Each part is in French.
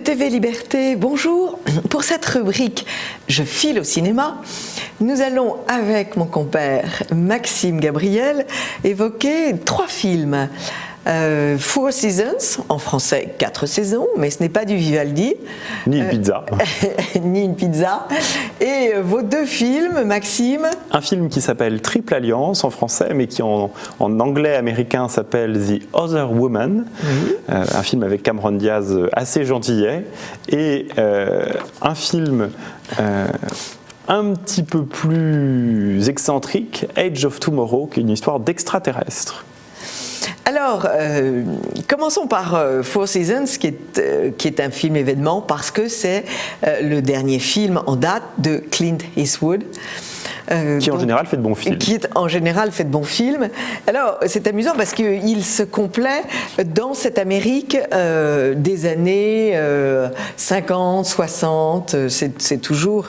TV Liberté, bonjour. Pour cette rubrique Je file au cinéma, nous allons avec mon compère Maxime Gabriel évoquer 3 films. Four Seasons, en français 4 saisons, mais ce n'est pas du Vivaldi. Ni une pizza. Ni une pizza. Et vos 2 films, Maxime. Un film qui s'appelle Triple Alliance en français, mais qui en anglais américain s'appelle The Other Woman. Oui. Un film avec Cameron Diaz assez gentillet. Et un film un petit peu plus excentrique, Age of Tomorrow, qui est une histoire d'extraterrestres. Alors, commençons par Four Seasons, qui est un film événement, parce que c'est le dernier film en date de Clint Eastwood. Qui en général fait de bons films. Qui en général fait de bons films. Alors, c'est amusant parce qu'il se complaît dans cette Amérique des années 50, 60. C'est toujours...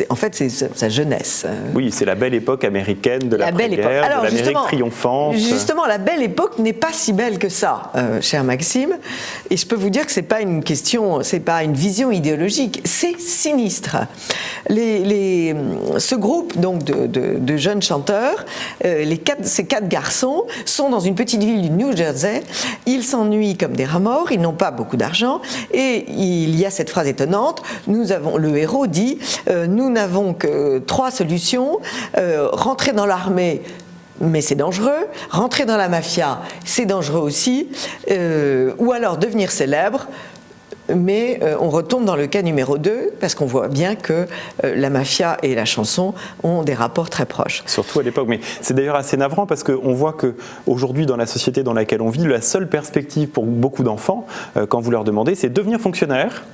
en fait, c'est sa jeunesse. Oui, c'est la belle époque américaine de l'après-guerre, de l'Amérique triomphante. Justement, la belle époque n'est pas si belle que ça, cher Maxime. Et je peux vous dire que c'est pas une question, c'est pas une vision idéologique, c'est sinistre. Ce groupe, donc, de jeunes chanteurs, ces 4 garçons sont dans une petite ville du New Jersey. Ils s'ennuient comme des rats morts, ils n'ont pas beaucoup d'argent, et il y a cette phrase étonnante. Le héros dit nous n'avons que 3 solutions, rentrer dans l'armée, mais c'est dangereux, rentrer dans la mafia, c'est dangereux aussi, ou alors devenir célèbre. Mais on retombe dans le cas numéro 2, parce qu'on voit bien que la mafia et la chanson ont des rapports très proches. Surtout à l'époque. Mais c'est d'ailleurs assez navrant, parce qu'on voit qu'aujourd'hui, dans la société dans laquelle on vit, la seule perspective pour beaucoup d'enfants, quand vous leur demandez, c'est devenir fonctionnaire,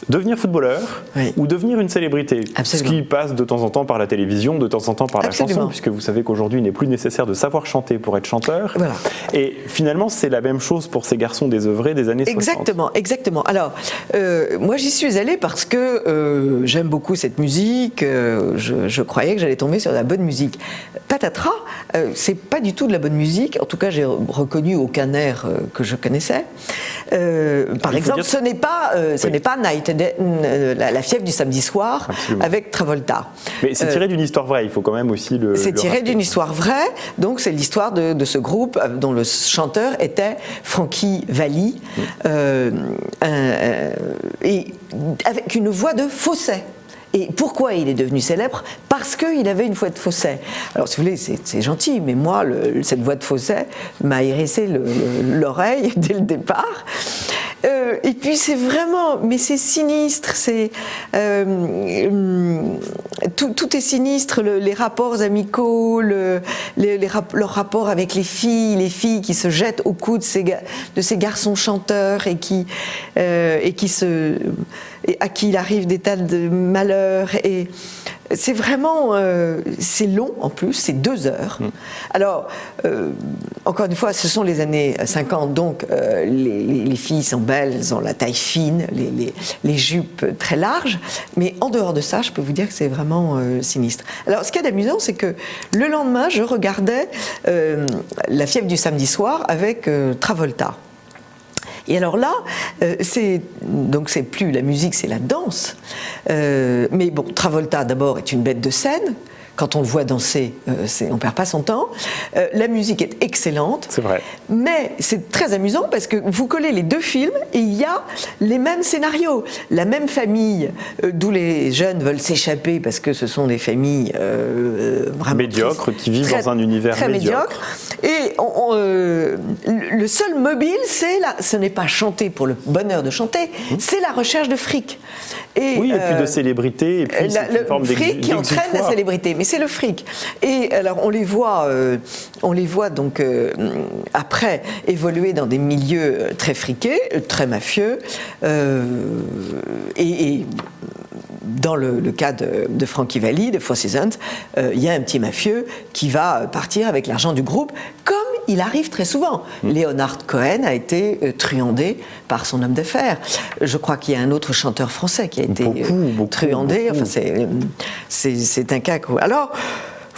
devenir footballeur, oui, ou devenir une célébrité. Absolument. Ce qui passe de temps en temps par la télévision, de temps en temps par la chanson, puisque vous savez qu'aujourd'hui il n'est plus nécessaire de savoir chanter pour être chanteur. Voilà. Et finalement c'est la même chose pour ces garçons désœuvrés des années 60. Exactement. Alors moi j'y suis allée parce que j'aime beaucoup cette musique, je croyais que j'allais tomber sur de la bonne musique. Patatras, c'est pas du tout de la bonne musique, en tout cas j'ai reconnu aucun air que je connaissais. Par exemple, ce n'est pas Night, la fièvre du samedi soir. Absolument. Avec Travolta. Mais c'est tiré d'une histoire vraie, il faut quand même aussi le C'est tiré rappeler. d'une histoire vraie, donc c'est l'histoire de ce groupe dont le chanteur était Frankie Valli, et avec une voix de fausset. Et pourquoi il est devenu célèbre? Parce qu'il avait une voix de fausset. Alors si vous voulez, c'est gentil, mais moi, cette voix de fausset m'a hérissé l'oreille dès le départ. Et puis c'est vraiment, mais c'est sinistre, tout est sinistre, les rapports amicaux, leurs rapports avec les filles qui se jettent au cou de ces garçons chanteurs et à qui il arrive des tas de malheurs. Et c'est vraiment, c'est long en plus, c'est 2 heures. Alors, encore une fois, ce sont les années 50, donc les filles sont belles, elles ont la taille fine, les jupes très larges, mais en dehors de ça, je peux vous dire que c'est vraiment sinistre. Alors, ce qu'il y a d'amusant, c'est que le lendemain, je regardais La fièvre du samedi soir avec Travolta. Et alors là, c'est plus la musique, c'est la danse. Mais bon, Travolta d'abord est une bête de scène. Quand on le voit danser, on ne perd pas son temps. La musique est excellente. C'est vrai. Mais c'est très amusant parce que vous collez les 2 films et il y a les mêmes scénarios. La même famille d'où les jeunes veulent s'échapper parce que ce sont des familles vraiment médiocres qui vivent dans un univers très médiocre. Et le seul mobile, ce n'est pas chanter pour le bonheur de chanter, c'est la recherche de fric. Et puis de célébrité, et puis le fric qui entraîne la célébrité, mais c'est le fric. Et alors on les voit donc après évoluer dans des milieux très friqués, très mafieux, et dans le cas de Frankie Valli, de Four Seasons, il y a un petit mafieux qui va partir avec l'argent du groupe, comme il arrive très souvent. Leonard Cohen a été truandé par son homme d'affaires. Je crois qu'il y a un autre chanteur français qui a été truandé. Enfin, c'est un cas. Alors,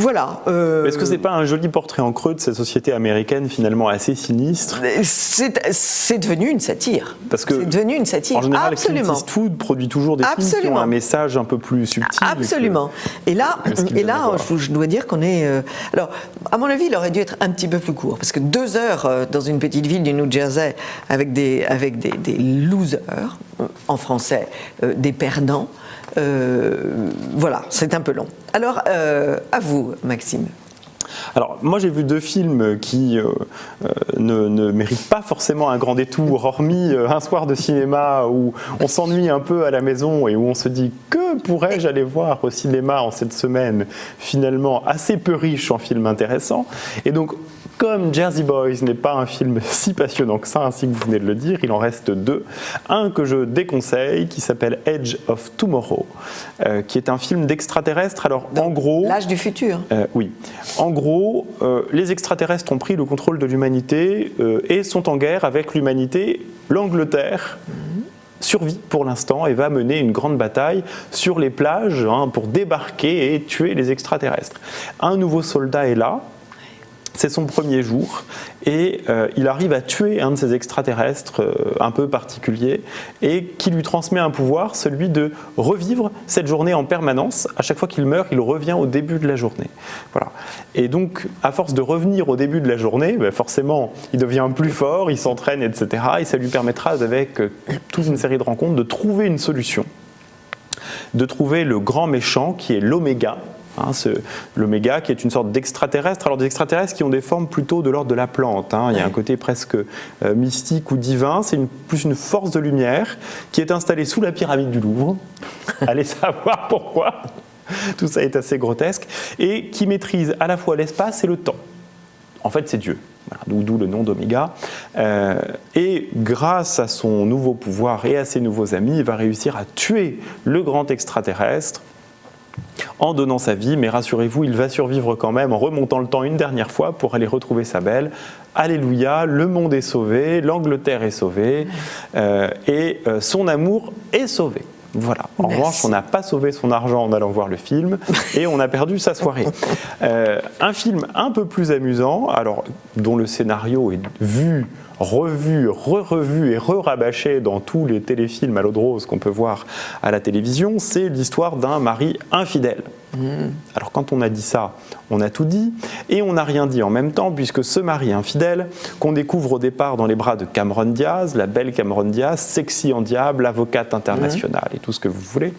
Voilà. Est-ce que c'est pas un joli portrait en creux de cette société américaine finalement assez sinistre? C'est devenu une satire. Parce que c'est devenu une satire. En général, Absolument. Clint Eastwood produit toujours des films qui ont un message un peu plus subtil. Absolument. Et là, je dois dire qu'on est. Alors, à mon avis, il aurait dû être un petit peu plus court, parce que 2 heures dans une petite ville du New Jersey avec des losers, en français, des perdants. Voilà, c'est un peu long. Alors, à vous, Maxime. Alors, moi j'ai vu 2 films qui ne méritent pas forcément un grand détour, hormis un soir de cinéma où on s'ennuie un peu à la maison et où on se dit que pourrais-je aller voir au cinéma en cette semaine, finalement assez peu riche en films intéressants. Et donc, comme Jersey Boys n'est pas un film si passionnant que ça, ainsi que vous venez de le dire, il en reste 2. Un que je déconseille, qui s'appelle Edge of Tomorrow, qui est un film d'extraterrestres. Alors, en gros... L'âge du futur. Oui. En gros, les extraterrestres ont pris le contrôle de l'humanité et sont en guerre avec l'humanité. L'Angleterre survit pour l'instant et va mener une grande bataille sur les plages pour débarquer et tuer les extraterrestres. Un nouveau soldat est là. C'est son premier jour et il arrive à tuer un de ces extraterrestres un peu particuliers et qui lui transmet un pouvoir, celui de revivre cette journée en permanence. À chaque fois qu'il meurt, il revient au début de la journée. Voilà. Et donc, à force de revenir au début de la journée, forcément, il devient plus fort, il s'entraîne, etc. Et ça lui permettra, avec toute une série de rencontres, de trouver une solution, de trouver le grand méchant qui est l'Oméga. L'Oméga qui est une sorte d'extraterrestre, alors des extraterrestres qui ont des formes plutôt de l'ordre de la plante, il y a un côté presque mystique ou divin, c'est plus une force de lumière qui est installée sous la pyramide du Louvre, allez savoir pourquoi, tout ça est assez grotesque, et qui maîtrise à la fois l'espace et le temps. En fait c'est Dieu, voilà, d'où le nom d'Oméga, et grâce à son nouveau pouvoir et à ses nouveaux amis, il va réussir à tuer le grand extraterrestre en donnant sa vie, mais rassurez-vous, il va survivre quand même en remontant le temps une dernière fois pour aller retrouver sa belle. Alléluia, le monde est sauvé, l'Angleterre est sauvée, et son amour est sauvé. Voilà. En revanche, on n'a pas sauvé son argent en allant voir le film et on a perdu sa soirée. Un film un peu plus amusant, alors dont le scénario est vu, revu, re-revu et re-rabâché dans tous les téléfilms à l'eau de rose qu'on peut voir à la télévision, c'est l'histoire d'un mari infidèle. Alors quand on a dit ça, on a tout dit et on n'a rien dit en même temps, puisque ce mari infidèle, qu'on découvre au départ dans les bras de Cameron Diaz, la belle Cameron Diaz, sexy en diable, avocate internationale et tout ce que vous voulez,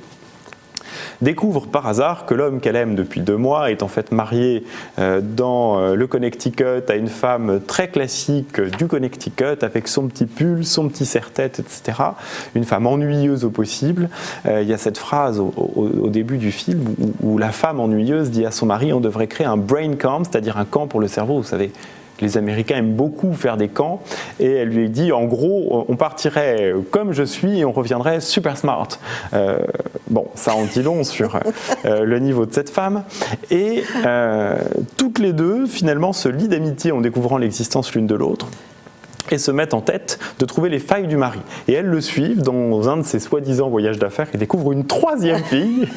découvre par hasard que l'homme qu'elle aime depuis 2 mois est en fait marié dans le Connecticut à une femme très classique du Connecticut avec son petit pull, son petit serre-tête, etc. Une femme ennuyeuse au possible. Il y a cette phrase au début du film où la femme ennuyeuse dit à son mari: on devrait créer un brain camp, c'est-à-dire un camp pour le cerveau, vous savez. Les Américains aiment beaucoup faire des camps, et elle lui dit en gros on partirait comme je suis et on reviendrait super smart. Bon, ça en dit long sur le niveau de cette femme, et toutes les deux finalement se lient d'amitié en découvrant l'existence l'une de l'autre et se mettent en tête de trouver les failles du mari. Et elles le suivent dans un de ses soi-disant voyages d'affaires et découvrent une 3e fille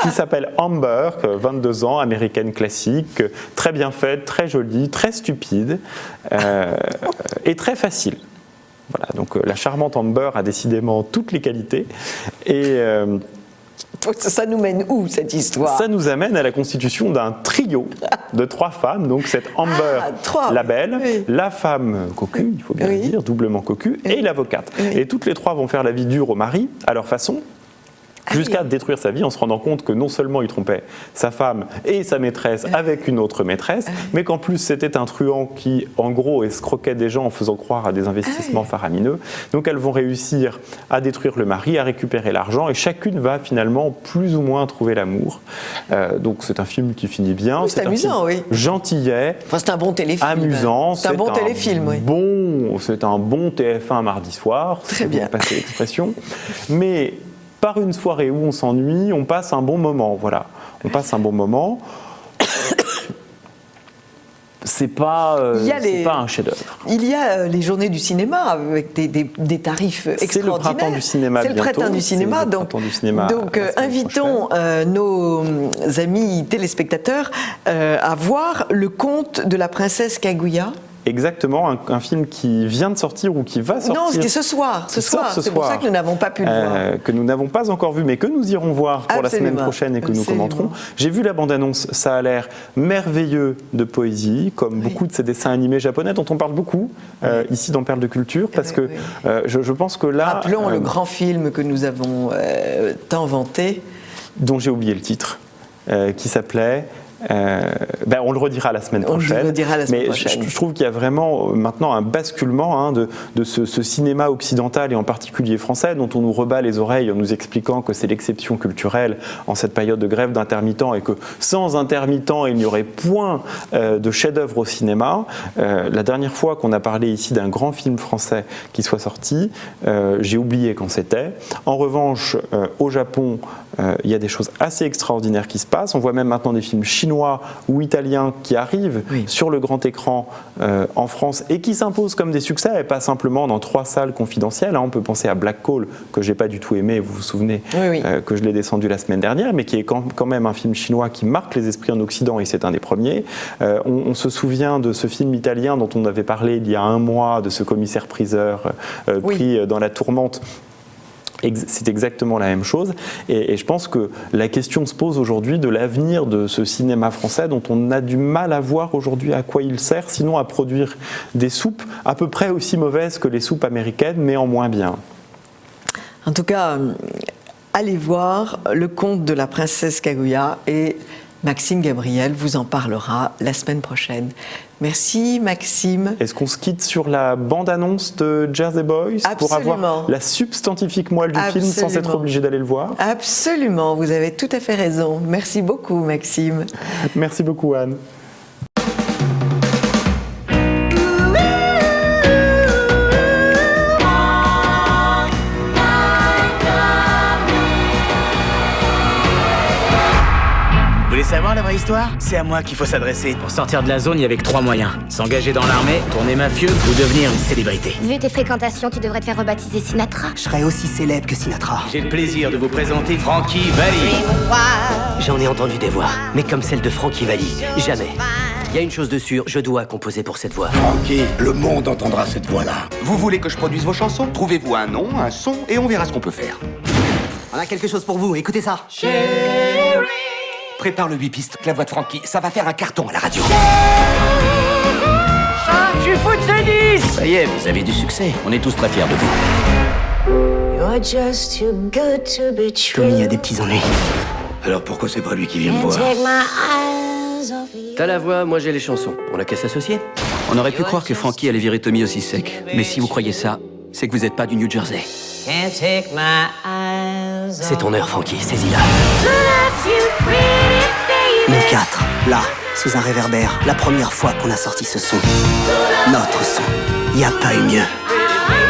qui s'appelle Amber, 22 ans, américaine classique, très bien faite, très jolie, très stupide et très facile. Voilà, donc la charmante Amber a décidément toutes les qualités et... ça nous mène où, cette histoire? Ça nous amène à la constitution d'un trio de 3 femmes, donc cette Amber, la belle, oui, la femme cocu, il faut bien le dire, doublement cocu, et l'avocate. Et toutes les 3 vont faire la vie dure au mari, à leur façon, jusqu'à détruire sa vie en se rendant compte que non seulement il trompait sa femme et sa maîtresse avec une autre maîtresse, mais qu'en plus c'était un truand qui en gros escroquait des gens en faisant croire à des investissements faramineux. Donc elles vont réussir à détruire le mari, à récupérer l'argent, et chacune va finalement plus ou moins trouver l'amour. Donc c'est un film qui finit bien, oui, c'est amusant, oui, gentillet, enfin, c'est un bon téléfilm, amusant, c'est un bon téléfilm, oui. C'est un bon TF1 mardi soir, très si bien, vous passez l'expression, mais par une soirée où on s'ennuie, on passe un bon moment, voilà. On passe un bon moment. c'est pas un chef-d'œuvre. Il y a les journées du cinéma avec des tarifs extraordinaires. C'est le printemps du cinéma bientôt. C'est le printemps du cinéma. Donc invitons nos amis téléspectateurs à voir Le Conte de la princesse Kaguya. Exactement, un film qui vient de sortir ou qui va sortir. Non, c'était ce soir. C'est pour ça que nous n'avons pas pu le voir. Que nous n'avons pas encore vu, mais que nous irons voir pour la semaine prochaine et que nous commenterons. J'ai vu la bande-annonce, ça a l'air merveilleux de poésie, comme beaucoup de ces dessins animés japonais dont on parle beaucoup ici dans Perles de Culture, parce que je pense que là... Rappelons le grand film que nous avons tant vanté. Dont j'ai oublié le titre, qui s'appelait... on le redira la semaine prochaine. Je trouve qu'il y a vraiment maintenant un basculement de ce cinéma occidental et en particulier français dont on nous rebat les oreilles en nous expliquant que c'est l'exception culturelle en cette période de grève d'intermittents et que sans intermittents il n'y aurait point de chef-d'œuvre au cinéma. La dernière fois qu'on a parlé ici d'un grand film français qui soit sorti, j'ai oublié quand c'était. En revanche, au Japon, il y a des choses assez extraordinaires qui se passent. On voit même maintenant des films chinois ou italiens qui arrivent sur le grand écran en France et qui s'imposent comme des succès, et pas simplement dans 3 salles confidentielles. On peut penser à Black Call, que j'ai pas du tout aimé, vous vous souvenez, que je l'ai descendu la semaine dernière, mais qui est quand même un film chinois qui marque les esprits en Occident, et c'est un des premiers. On se souvient de ce film italien dont on avait parlé il y a un mois, de ce commissaire-priseur pris dans la tourmente. C'est exactement la même chose, et je pense que la question se pose aujourd'hui de l'avenir de ce cinéma français dont on a du mal à voir aujourd'hui à quoi il sert, sinon à produire des soupes à peu près aussi mauvaises que les soupes américaines, mais en moins bien. En tout cas, allez voir Le Conte de la princesse Kaguya, et Maxime Gabriel vous en parlera la semaine prochaine. Merci Maxime. Est-ce qu'on se quitte sur la bande-annonce de Jersey Boys pour avoir la substantifique moelle du film sans être obligé d'aller le voir? Absolument, vous avez tout à fait raison. Merci beaucoup Maxime. Merci beaucoup Anne. Vous voulez savoir la vraie histoire? C'est à moi qu'il faut s'adresser. Pour sortir de la zone, il y avait que 3 moyens. S'engager dans l'armée, tourner mafieux ou devenir une célébrité. Vu tes fréquentations, tu devrais te faire rebaptiser Sinatra. Je serais aussi célèbre que Sinatra. J'ai le plaisir de vous présenter Frankie Valli. J'en ai entendu des voix, mais comme celle de Frankie Valli, jamais. Il y a une chose de sûre, je dois composer pour cette voix. Frankie, le monde entendra cette voix-là. Vous voulez que je produise vos chansons? Trouvez-vous un nom, un son, et on verra ce qu'on peut faire. On a quelque chose pour vous, écoutez ça. Prépare le 8 pistes, la voix de Frankie, ça va faire un carton à la radio. Je suis fou de ce disque. Ça y est, vous avez du succès. On est tous très fiers de vous. Comme il y a des petits ennuis. Alors pourquoi c'est pas lui qui vient me voir? T'as la voix, moi j'ai les chansons. On n'a qu'à s'associer. On aurait pu croire que Frankie allait virer Tommy aussi sec. Mais si vous croyez ça, c'est que vous n'êtes pas du New Jersey. C'est ton heure, Frankie, saisis-la. Nous 4, là, sous un réverbère, la première fois qu'on a sorti ce son. Notre son. Y a pas eu mieux.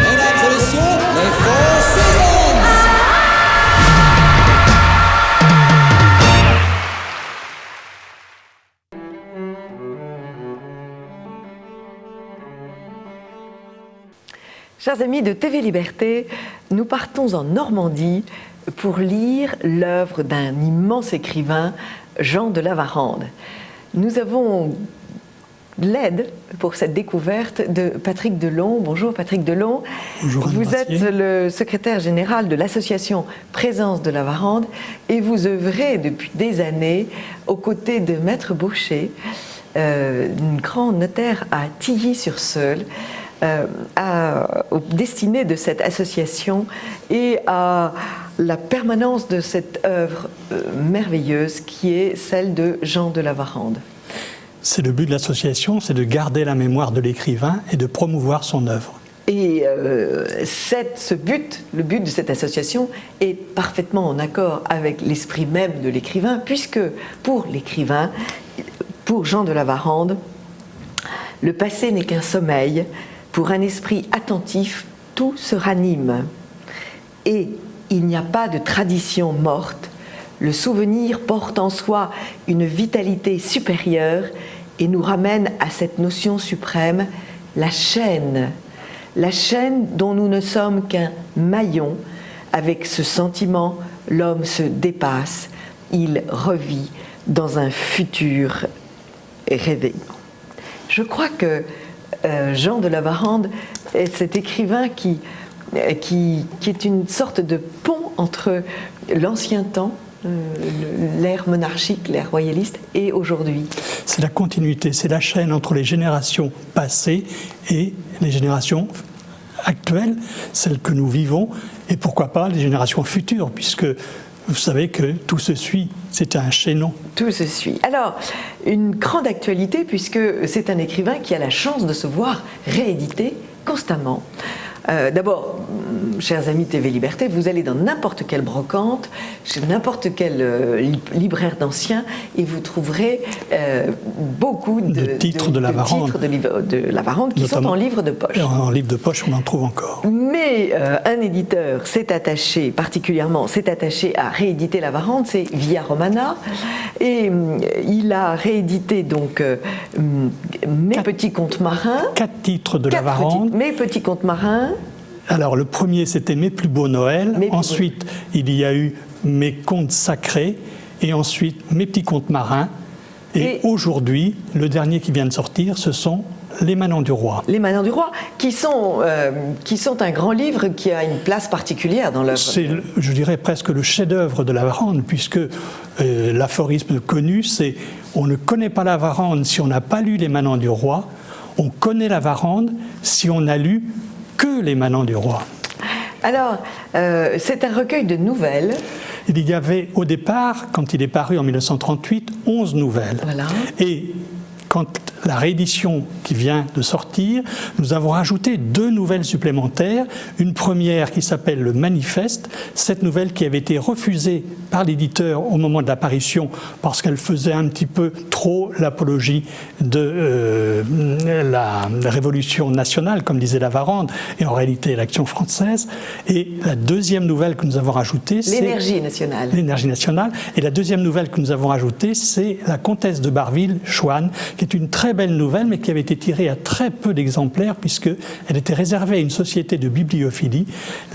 Mesdames et messieurs, les Four Seasons. Chers amis de TV Liberté, nous partons en Normandie pour lire l'œuvre d'un immense écrivain, Jean de La Varande. Nous avons l'aide pour cette découverte de Patrick Delon. Bonjour Patrick Delon. Bonjour. Vous êtes le secrétaire général de l'association Présence de La Varande et vous œuvrez depuis des années aux côtés de Maître Baucher, un grand notaire à Tilly-sur-Seulles, destinée de cette association et à la permanence de cette œuvre merveilleuse qui est celle de Jean de La Varande. C'est le but de l'association, c'est de garder la mémoire de l'écrivain et de promouvoir son œuvre. Et le but de cette association est parfaitement en accord avec l'esprit même de l'écrivain, puisque pour l'écrivain, pour Jean de La Varande, le passé n'est qu'un sommeil. Pour un esprit attentif, tout se ranime. Et il n'y a pas de tradition morte. Le souvenir porte en soi une vitalité supérieure et nous ramène à cette notion suprême, la chaîne dont nous ne sommes qu'un maillon. Avec ce sentiment, l'homme se dépasse, il revit dans un futur réveillement. Je crois que Jean de La Varande est cet écrivain qui est une sorte de pont entre l'ancien temps, l'ère monarchique, l'ère royaliste, et aujourd'hui. C'est la continuité, c'est la chaîne entre les générations passées et les générations actuelles, celles que nous vivons, et pourquoi pas les générations futures, puisque vous savez que tout se suit, c'est un chaînon. Tout se suit. Alors, une grande actualité, puisque c'est un écrivain qui a la chance de se voir réédité constamment. D'abord, chers amis TV Liberté, vous allez dans n'importe quelle brocante, chez n'importe quel libraire d'anciens, et vous trouverez beaucoup de titres de La Varande qui sont en livre de poche. En livre de poche, on en trouve encore. Mais un éditeur s'est attaché à rééditer La Varande, c'est Via Romana, et il a réédité donc Mes petits contes marins. 4 titres de La Varande. Mes petits contes marins. Alors le premier c'était Mes plus beaux Noëls, ensuite il y a eu Mes contes sacrés, et ensuite Mes petits contes marins, et aujourd'hui, le dernier qui vient de sortir, ce sont Les Manants du Roi. Les Manants du Roi, qui sont un grand livre qui a une place particulière dans l'œuvre. C'est, je dirais, presque le chef-d'œuvre de La Varande, puisque l'aphorisme connu, c'est « On ne connaît pas La Varande si on n'a pas lu Les Manants du Roi, on connaît La Varande si on a lu que Les Manants du Roi ». Alors, c'est un recueil de nouvelles. Il y avait au départ, quand il est paru en 1938, 11 nouvelles. Voilà. Et quand la réédition qui vient de sortir, nous avons rajouté 2 nouvelles supplémentaires. Une première qui s'appelle Le Manifeste, cette nouvelle qui avait été refusée par l'éditeur au moment de l'apparition parce qu'elle faisait un petit peu trop l'apologie de la Révolution nationale, comme disait La Varande, et en réalité l'Action française. Et la deuxième nouvelle que nous avons rajoutée, c'est l'Énergie nationale. L'Énergie nationale. Et la deuxième nouvelle que nous avons rajoutée, c'est La Comtesse de Barville, Chouane, qui est une très belle nouvelle, mais qui avait été tirée à très peu d'exemplaires, puisqu'elle était réservée à une société de bibliophilie,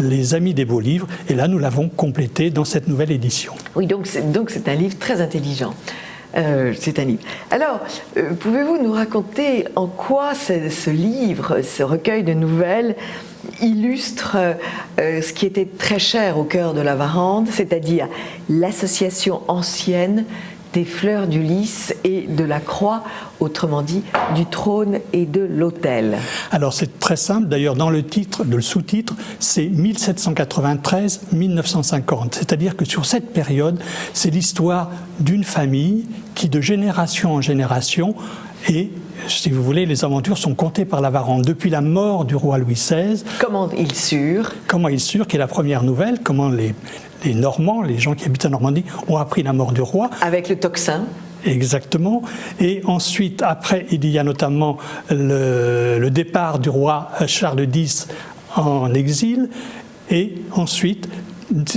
les Amis des Beaux Livres, et là nous l'avons complétée dans cette nouvelle édition. Oui, donc c'est un livre très intelligent. C'est un livre. Alors, pouvez-vous nous raconter en quoi ce livre, ce recueil de nouvelles, illustre ce qui était très cher au cœur de La Varande, c'est-à-dire l'association ancienne des fleurs du lys et de la croix, autrement dit, du trône et de l'autel. Alors c'est très simple, d'ailleurs dans le sous-titre, c'est 1793-1950, c'est-à-dire que sur cette période, c'est l'histoire d'une famille qui, de génération en génération, et si vous voulez, les aventures sont contées par La Varande depuis la mort du roi Louis XVI. Comment il sure, qui est la première nouvelle, comment les Normands, les gens qui habitent en Normandie, ont appris la mort du roi. Avec le tocsin. Exactement. Et ensuite, après, il y a notamment le départ du roi Charles X en exil. Et ensuite,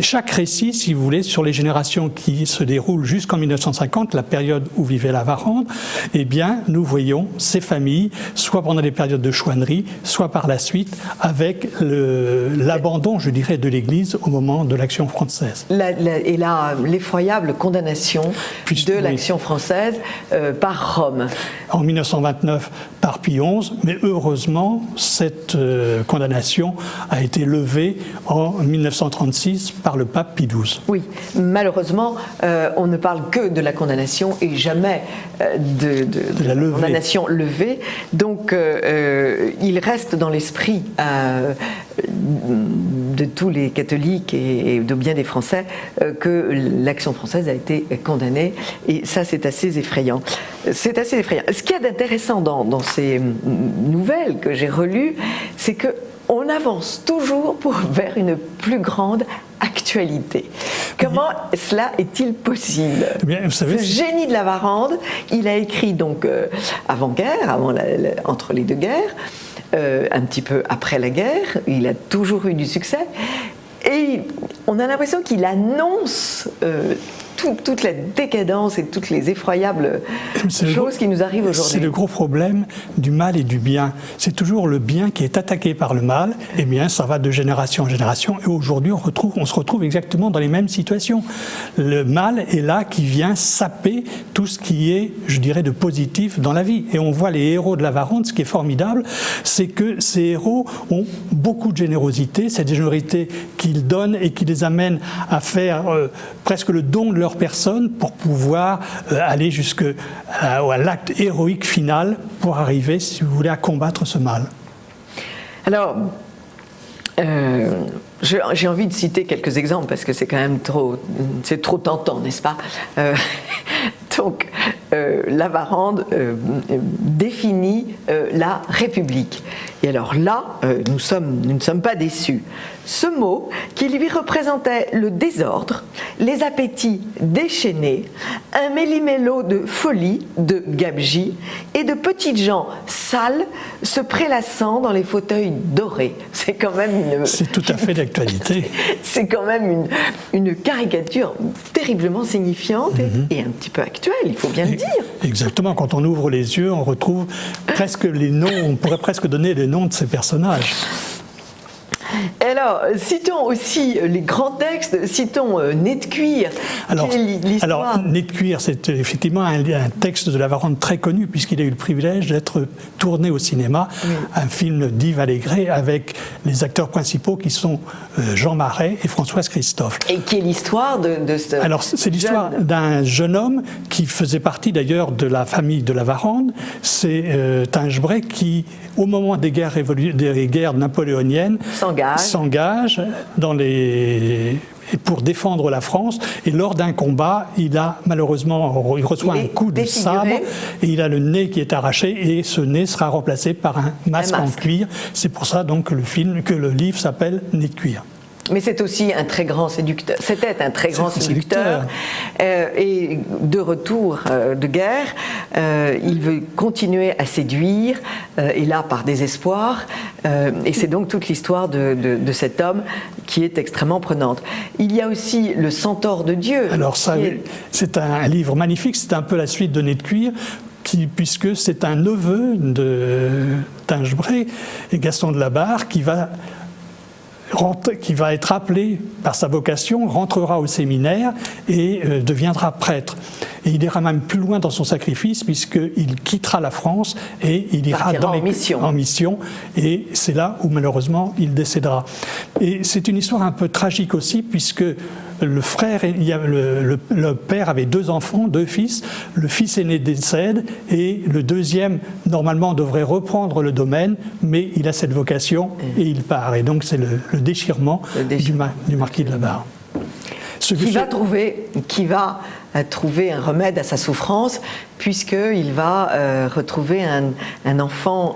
chaque récit, si vous voulez, sur les générations qui se déroulent jusqu'en 1950, la période où vivait La Varande, eh bien, nous voyons ces familles, soit pendant les périodes de chouannerie, soit par la suite, avec l'abandon, je dirais, de l'Église au moment de l'Action française. Et l'effroyable condamnation de l'Action française par Rome. En 1929, par Pie XI, mais heureusement, cette condamnation a été levée en 1936 par le pape Pie XII. Oui, malheureusement, on ne parle que de la condamnation et jamais de la condamnation levée. Donc, il reste dans l'esprit de tous les catholiques et de bien des Français que l'Action française a été condamnée. Et ça, c'est assez effrayant. C'est assez effrayant. Ce qu'il y a d'intéressant dans ces nouvelles que j'ai relues, c'est que on avance toujours vers une plus grande actualité. Comment cela est-il possible ? Bien, vous savez, ce génie de La Varande, il a écrit donc avant-guerre, entre les deux guerres, un petit peu après la guerre, il a toujours eu du succès, et on a l'impression qu'il annonce toute la décadence et toutes les effroyables choses qui nous arrivent aujourd'hui. C'est le gros problème du mal et du bien. C'est toujours le bien qui est attaqué par le mal. Eh bien, ça va de génération en génération. Et aujourd'hui, on se retrouve exactement dans les mêmes situations. Le mal est là qui vient saper tout ce qui est, je dirais, de positif dans la vie. Et on voit les héros de la Varande. Ce qui est formidable, c'est que ces héros ont beaucoup de générosité. Cette générosité qu'ils donnent et qui les amène à faire presque le don de leur personne pour pouvoir aller à l'acte héroïque final pour arriver, si vous voulez, à combattre ce mal. Alors, j'ai envie de citer quelques exemples parce que c'est quand même trop tentant, n'est-ce pas? Donc, la Varande définit la République. Et alors là, nous ne sommes pas déçus. Ce mot, qui lui représentait le désordre, les appétits déchaînés, un méli-mélo de folie, de gabegie et de petites gens sales se prélassant dans les fauteuils dorés. C'est quand même c'est tout à fait d'actualité. C'est quand même une caricature terriblement signifiante et un petit peu actuelle, il faut bien le dire. Exactement, quand on ouvre les yeux, on retrouve presque les noms, on pourrait presque donner les noms de ces personnages. Alors, citons aussi les grands textes, citons Nez de cuir. Alors, Nez de cuir, c'est effectivement un texte de la Varande très connu, puisqu'il a eu le privilège d'être tourné au cinéma, un film d'Yves Allégret, avec les acteurs principaux qui sont Jean Marais et Françoise Christophe. Et qui est l'histoire de ce Alors, c'est l'histoire d'un jeune homme qui faisait partie d'ailleurs de la famille de la Varande. C'est un Gebret qui, au moment des guerres napoléoniennes, s'engage pour défendre la France, et lors d'un combat, il reçoit un coup de sabre et il a le nez qui est arraché, et ce nez sera remplacé par un masque en cuir. C'est pour ça donc que le livre s'appelle Nez de cuir. Mais c'est aussi un très grand séducteur. C'était un très grand séducteur. Et de retour de guerre, il veut continuer à séduire, et là par désespoir. Et c'est donc toute l'histoire de cet homme qui est extrêmement prenante. Il y a aussi Le Centaure de Dieu. Alors ça, c'est un livre magnifique. C'est un peu la suite de Nez de cuir, puisque c'est un neveu d'un Gebret, et Gaston de la Barre, qui va être appelé par sa vocation, rentrera au séminaire et deviendra prêtre. Et il ira même plus loin dans son sacrifice, puisqu'il quittera la France et il ira en mission. Et c'est là où malheureusement il décédera. Et c'est une histoire un peu tragique aussi, puisque le père avait 2 enfants, 2 fils. Le fils aîné décède et le deuxième, normalement, devrait reprendre le domaine, mais il a cette vocation et il part. Et donc c'est le déchirement du marquis de la Barre. Qui va trouver un remède à sa souffrance, puisqu'il va retrouver un enfant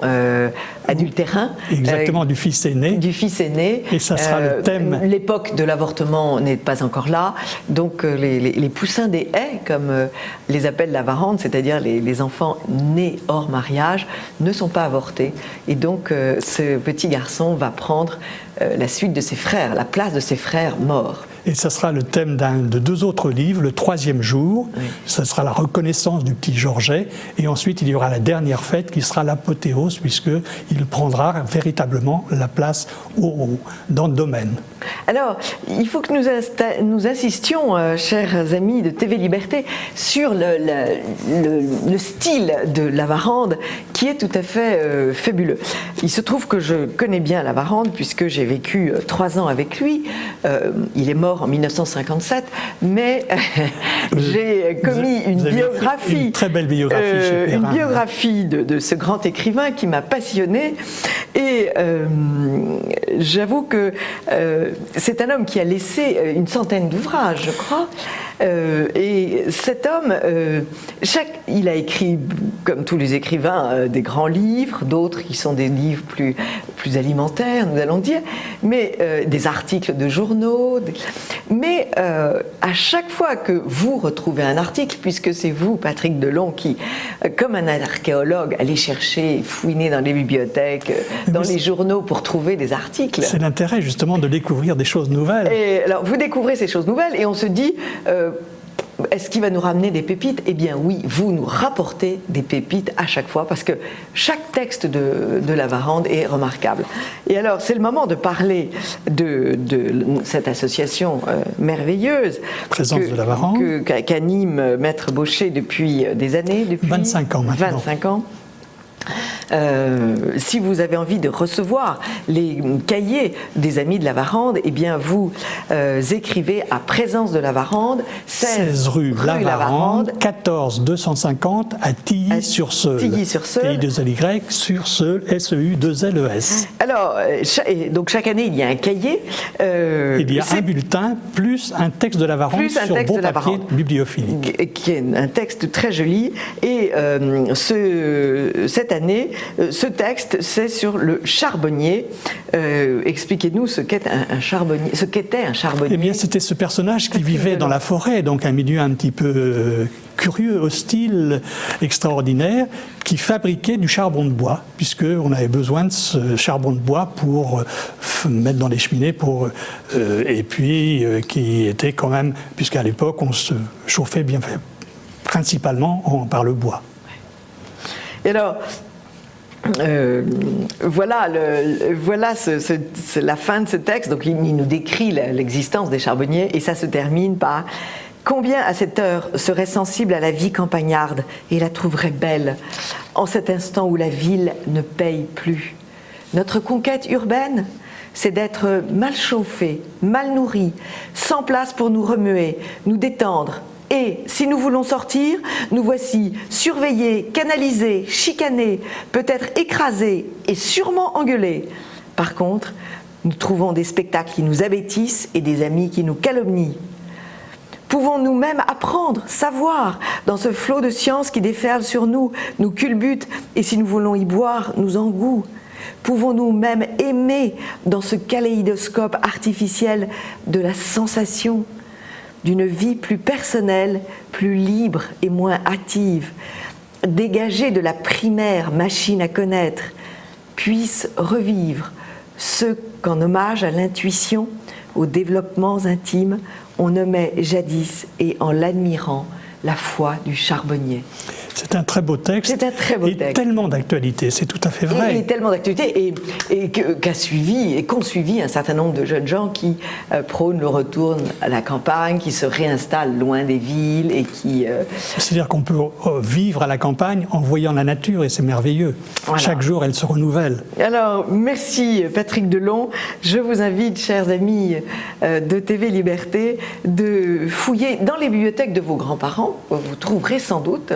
adultérin. Exactement, du fils aîné. Du fils aîné. Et ça sera le thème. L'époque de l'avortement n'est pas encore là, donc les poussins des haies, comme les appelle la Varande, c'est-à-dire les enfants nés hors mariage, ne sont pas avortés. Et donc ce petit garçon va prendre la suite de ses frères, la place de ses frères morts. Et ça sera le thème de 2 autres livres, le 3e jour, ça sera la reconnaissance du petit Georget, et ensuite il y aura la dernière fête qui sera l'apothéose, puisqu'il prendra véritablement la place dans le domaine. Alors, il faut que nous insistions, chers amis de TV Liberté, sur le style de la Varande, qui est tout à fait fabuleux. Il se trouve que je connais bien la Varande, puisque j'ai vécu 3 ans avec lui. Il est mort en 1957, mais j'ai commis une biographie, une très belle biographie chez Perrin. Une biographie de ce grand écrivain qui m'a passionnée, et j'avoue que c'est un homme qui a laissé une centaine d'ouvrages, je crois, et cet homme, il a écrit, comme tous les écrivains, des grands livres, d'autres qui sont des livres plus alimentaires, nous allons dire, mais des articles de journaux, mais à chaque fois que vous retrouvez un article, puisque c'est vous, Patrick Delon, qui, comme un archéologue, allez chercher, fouiner dans les bibliothèques, dans les journaux pour trouver des articles. C'est l'intérêt justement de découvrir des choses nouvelles. Et alors vous découvrez ces choses nouvelles et on se dit, est-ce qu'il va nous ramener des pépites? Eh bien oui, vous nous rapportez des pépites à chaque fois, parce que chaque texte de La Varande est remarquable. Et alors, c'est le moment de parler de cette association merveilleuse Présence de La Varande, qu'anime Maître Baucher depuis des années, depuis 25 ans maintenant. 25 ans. Si vous avez envie de recevoir les cahiers des Amis de la Varande, eh bien vous écrivez à Présence de la Varande, 16 rue La Varande, 14 250 à Tilly-sur-Seulles. Tilly-sur-Seulles. T-I-2-L-Y, sur Seulles, S-E-U-2-L-E-S. Alors, donc chaque année, il y a un cahier. Il y a un bulletin plus un texte de la Varande sur beau papier bibliophilique. Qui est un texte très joli. Et cette année, ce texte, c'est sur le charbonnier. Expliquez-nous ce qu'était un charbonnier. Eh bien, c'était ce personnage qui vivait dans la forêt, donc un milieu un petit peu curieux, hostile, extraordinaire, qui fabriquait du charbon de bois, puisqu'on avait besoin de ce charbon de bois pour mettre dans les cheminées, et puis qui était quand même, puisqu'à l'époque, on se chauffait bien principalement par le bois. Et alors, voilà la fin de ce texte. Donc, il nous décrit l'existence des charbonniers, et ça se termine par « Combien à cette heure serait sensible à la vie campagnarde et la trouverait belle, en cet instant où la ville ne paye plus. Notre conquête urbaine, c'est d'être mal chauffé, mal nourri, sans place pour nous remuer, nous détendre. Et si nous voulons sortir, nous voici surveillés, canalisés, chicanés, peut-être écrasés et sûrement engueulés. Par contre, nous trouvons des spectacles qui nous abêtissent et des amis qui nous calomnient. Pouvons-nous même apprendre, savoir, dans ce flot de science qui déferle sur nous, nous culbute, et si nous voulons y boire, nous engoue? Pouvons-nous même aimer dans ce kaléidoscope artificiel de la sensation, d'une vie plus personnelle, plus libre et moins hâtive, dégagée de la primaire machine à connaître, puisse revivre ce qu'en hommage à l'intuition, aux développements intimes, on nommait jadis, et en l'admirant, la foi du charbonnier. C'est un très beau texte. C'est un très beau texte. Tellement d'actualité, c'est tout à fait vrai. Et tellement d'actualité, et qu'ont suivi un certain nombre de jeunes gens qui prônent le retour à la campagne, qui se réinstallent loin des villes et qui... C'est-à-dire qu'on peut vivre à la campagne en voyant la nature, et c'est merveilleux. Voilà. Chaque jour, elle se renouvelle. Alors, merci Patrick Delon. Je vous invite, chers amis de TV Liberté, de fouiller dans les bibliothèques de vos grands-parents. Vous trouverez sans doute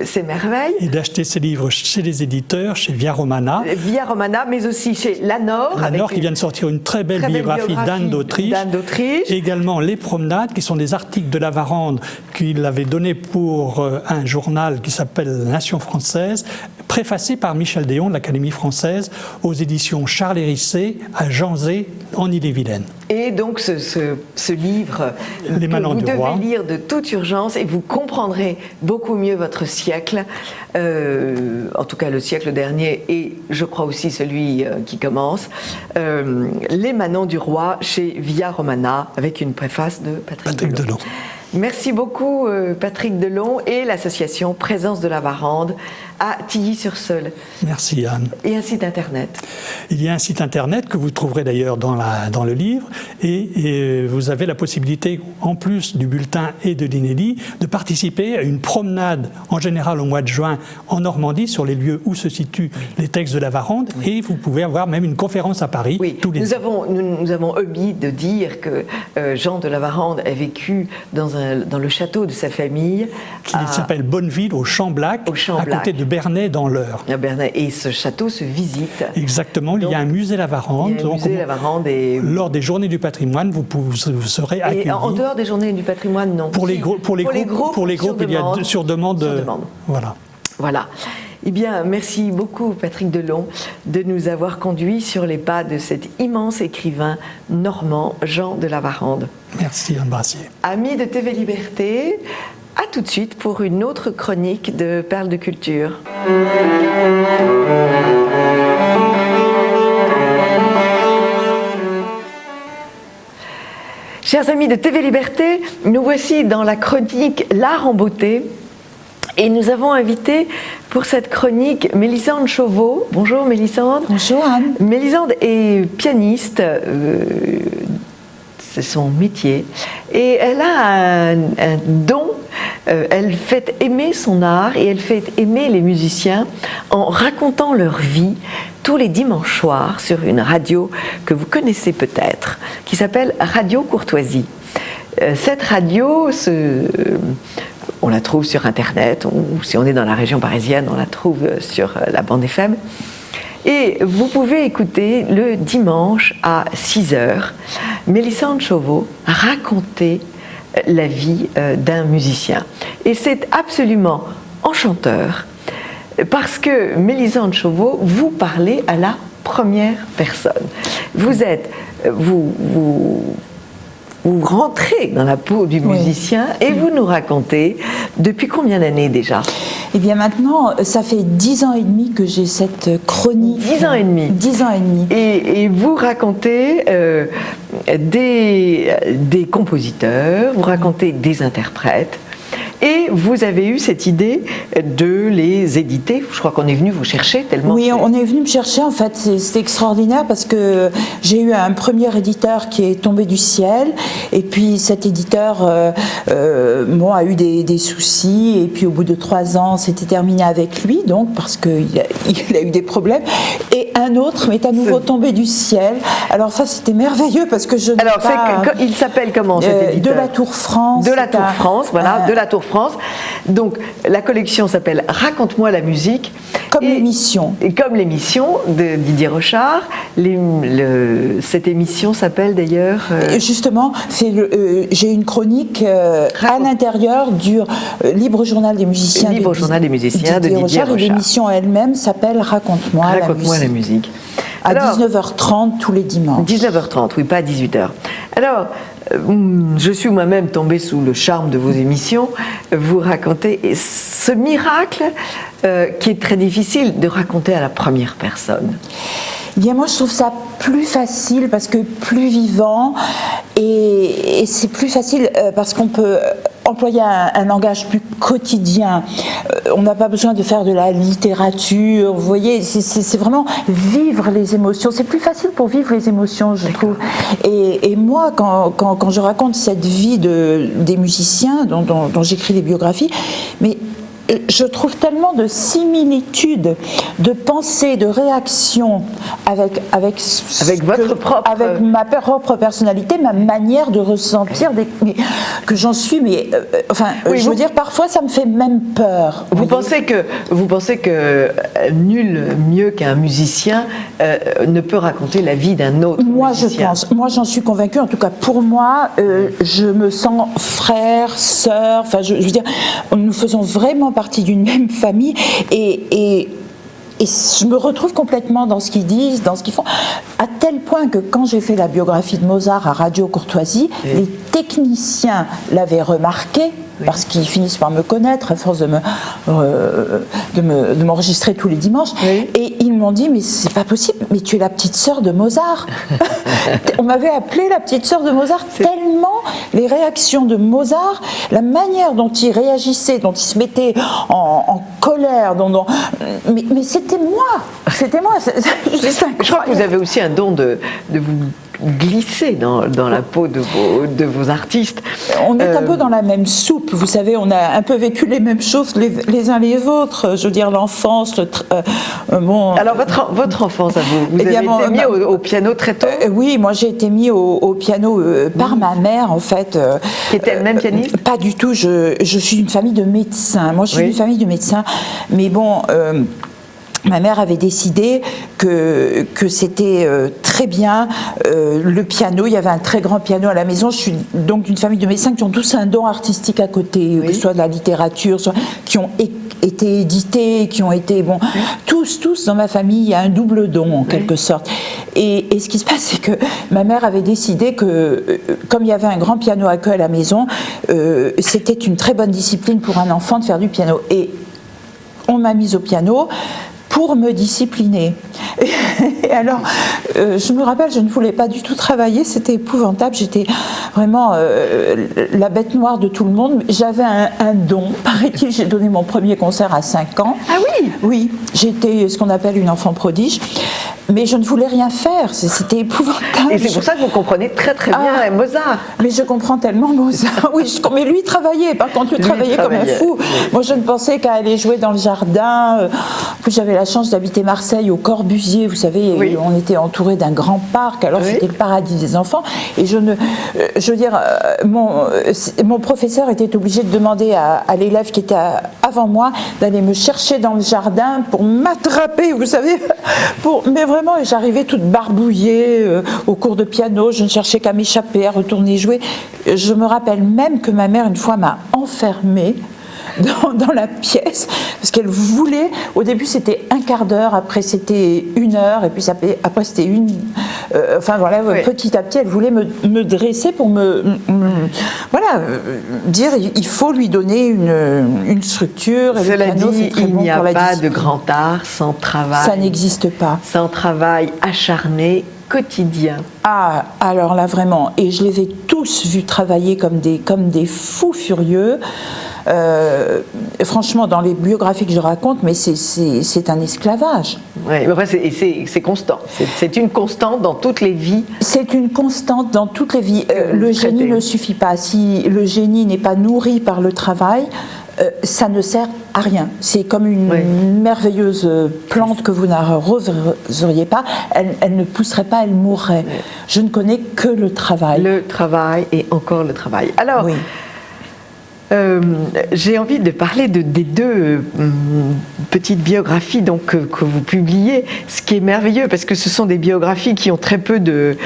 ces merveilles. Et d'acheter ces livres chez les éditeurs, chez Via Romana. Via Romana, mais aussi chez Lanor. Lanor qui vient de sortir une très belle biographie d'Anne d'Autriche. Également Les Promenades, qui sont des articles de La Varande qu'il avait donnés pour un journal qui s'appelle Nation française, préfacé par Michel Déon de l'Académie française, aux éditions Charles Hérissé à Janzé, en Ille-et-Vilaine. Et donc ce livre Les que vous du devez roi. lire de toute urgence, et vous comprendrez beaucoup mieux votre siècle, en tout cas le siècle dernier, et je crois aussi celui qui commence, Les Manants du roi chez Via Romana, avec une préface de Patrick Delon. Merci beaucoup Patrick Delon et l'association Présence de la Varande à Tilly-sur-Seulles. Merci Anne. Et un site internet. Il y a un site internet que vous trouverez d'ailleurs dans le livre, et vous avez la possibilité, en plus du bulletin et de l'inédit, de participer à une promenade, en général au mois de juin, en Normandie, sur les lieux où se situent les textes de la Varande, et vous pouvez avoir même une conférence à Paris tous les ans. Nous avons omis de dire que Jean de la Varande a vécu dans le château de sa famille. Qui s'appelle Bonneville, au Champ-Blac, à côté de Bernay, dans l'Eure. Et ce château se visite. Exactement, il y a un musée La Varande. Et lors des Journées du patrimoine, vous serez accueillis. Et en dehors des Journées du patrimoine, non. Pour les groupes, il y a sur demande. Voilà. Eh bien, merci beaucoup Patrick Delon de nous avoir conduits sur les pas de cet immense écrivain normand, Jean de la Varande. Merci Anne Brassier. Amis de TV Liberté, à tout de suite pour une autre chronique de Perles de Culture. Chers amis de TV Liberté, nous voici dans la chronique L'art en beauté. Et nous avons invité pour cette chronique Mélisande Chauveau. Bonjour Mélisande. Bonjour Anne. Mélisande est pianiste, c'est son métier. Et elle a un don, elle fait aimer son art et elle fait aimer les musiciens en racontant leur vie tous les dimanches soirs sur une radio que vous connaissez peut-être, qui s'appelle Radio Courtoisie. Cette radio, on la trouve sur Internet, ou si on est dans la région parisienne, on la trouve sur la bande FM. Et vous pouvez écouter le dimanche à 6h Mélisande Chauveau raconter la vie d'un musicien. Et c'est absolument enchanteur parce que Mélisande Chauveau, vous parlez à la première personne. Vous rentrez dans la peau du musicien et vous nous racontez depuis combien d'années déjà? Eh bien maintenant, ça fait 10 ans et demi que j'ai cette chronique. 10 ans et demi. 10 ans et demi. Et vous racontez des compositeurs, vous racontez des interprètes. Et vous avez eu cette idée de les éditer. Je crois qu'on est venu vous chercher tellement. Oui, on est venu me chercher. En fait, c'est extraordinaire parce que j'ai eu un premier éditeur qui est tombé du ciel. Et puis cet éditeur a eu des soucis. Et puis au bout de 3 ans, c'était terminé avec lui, donc parce qu'il a eu des problèmes. Et un autre m'est à nouveau tombé du ciel. Alors ça, c'était merveilleux parce que je n'ai pas... il s'appelle comment cet éditeur? De la Tour France. De la Tour France, voilà, de la Tour France. Donc la collection s'appelle Raconte-moi la musique. Comme l'émission. Et comme l'émission de Didier Rochard. Cette émission s'appelle d'ailleurs... Justement, j'ai une chronique à l'intérieur du Libre Journal des musiciens. Libre Journal des musiciens de Didier Rochard. Et l'émission elle-même s'appelle Raconte-moi la musique. À 19h30 tous les dimanches. 19h30, oui, pas à 18h. Alors, je suis moi-même tombée sous le charme de vos émissions. Vous racontez ce miracle qui est très difficile de raconter à la première personne. Bien, moi, je trouve ça plus facile parce que plus vivant et c'est plus facile parce qu'on peut employer un langage plus quotidien. On n'a pas besoin de faire de la littérature. Vous voyez, c'est vraiment vivre les émotions. C'est plus facile pour vivre les émotions, je trouve. Et moi, quand je raconte cette vie des musiciens dont j'écris des biographies, mais je trouve tellement de similitudes, de pensées, de réactions avec ma propre personnalité, ma manière de ressentir que j'en suis. Mais je veux dire, parfois ça me fait même peur. Vous pensez que nul mieux qu'un musicien ne peut raconter la vie d'un autre musicien? Moi, j'en suis convaincue. En tout cas, pour moi, je me sens frère, sœur. Enfin, je veux dire, nous faisons vraiment partie d'une même famille et je me retrouve complètement dans ce qu'ils disent, dans ce qu'ils font, à tel point que quand j'ai fait la biographie de Mozart à Radio Courtoisie, les techniciens l'avaient remarqué, parce qu'ils finissent par me connaître à force de m'enregistrer tous les dimanches, et ils m'ont dit, mais c'est pas possible, mais tu es la petite sœur de Mozart. On m'avait appelée la petite sœur de Mozart, tellement les réactions de Mozart, la manière dont il réagissait, dont il se mettait en colère, mais c'était moi, Je crois que vous avez aussi un don de vous glisser dans la peau de vos artistes. On est un peu dans la même soupe, vous savez, on a un peu vécu les mêmes choses les uns les autres, je veux dire l'enfance, Alors votre enfance à vous avez été mis au piano très tôt? Oui, moi j'ai été mis au piano par ma mère en fait. Qui était elle-même pianiste? Pas du tout, je suis d'une famille de médecins, moi je suis d'une famille de médecins, mais bon... Ma mère avait décidé que c'était très bien le piano. Il y avait un très grand piano à la maison. Je suis donc d'une famille de médecins qui ont tous un don artistique à côté, que ce soit de la littérature, qui ont été édités, qui ont été... tous dans ma famille, il y a un double don en quelque sorte. Et ce qui se passe, c'est que ma mère avait décidé que, comme il y avait un grand piano à queue à la maison, c'était une très bonne discipline pour un enfant de faire du piano. Et on m'a mise au piano. pour me discipliner. Et alors, je me rappelle, je ne voulais pas du tout travailler, c'était épouvantable, j'étais vraiment la bête noire de tout le monde. J'avais un don, paraît-il, j'ai donné mon premier concert à 5 ans. Ah oui? Oui, j'étais ce qu'on appelle une enfant prodige. Mais je ne voulais rien faire, c'était épouvantable. Et c'est pour ça que vous comprenez très très bien Mozart. Mais je comprends tellement Mozart. Oui, mais lui, il travaillait. Par contre, lui travaillait comme un fou. Oui. Moi, je ne pensais qu'à aller jouer dans le jardin. En plus, j'avais la chance d'habiter Marseille, au Corbusier. Vous savez, oui. On était entouré d'un grand parc. Alors, oui. C'était le paradis des enfants. Et je veux dire, mon professeur était obligé de demander à l'élève qui était avant moi d'aller me chercher dans le jardin pour m'attraper, vous savez, mais vraiment, j'arrivais toute barbouillée au cours de piano, je ne cherchais qu'à m'échapper, à retourner jouer. Je me rappelle même que ma mère, une fois, m'a enfermée dans la pièce, parce qu'elle voulait, au début c'était un quart d'heure, après c'était 1 heure, et puis après c'était enfin voilà, oui. Petit à petit elle voulait me dresser pour dire il faut lui donner une structure. Et cela dit, il n'y a pas de grand art sans travail. Ça n'existe pas. Sans travail acharné, quotidien. Ah, alors là vraiment, et je les ai tous vus travailler comme des fous furieux. Franchement, dans les biographies que je raconte, mais c'est un esclavage. Oui, mais enfin, c'est constant. C'est une constante dans toutes les vies. C'est une constante dans toutes les vies. Le génie ne suffit pas. Si le génie n'est pas nourri par le travail, ça ne sert à rien. C'est comme une merveilleuse plante que vous n'arroseriez pas. Elle ne pousserait pas, elle mourrait. Oui. Je ne connais que le travail. Le travail et encore le travail. Alors, oui. J'ai envie de parler des 2 petites biographies donc, que vous publiez, ce qui est merveilleux parce que ce sont des biographies qui ont très peu de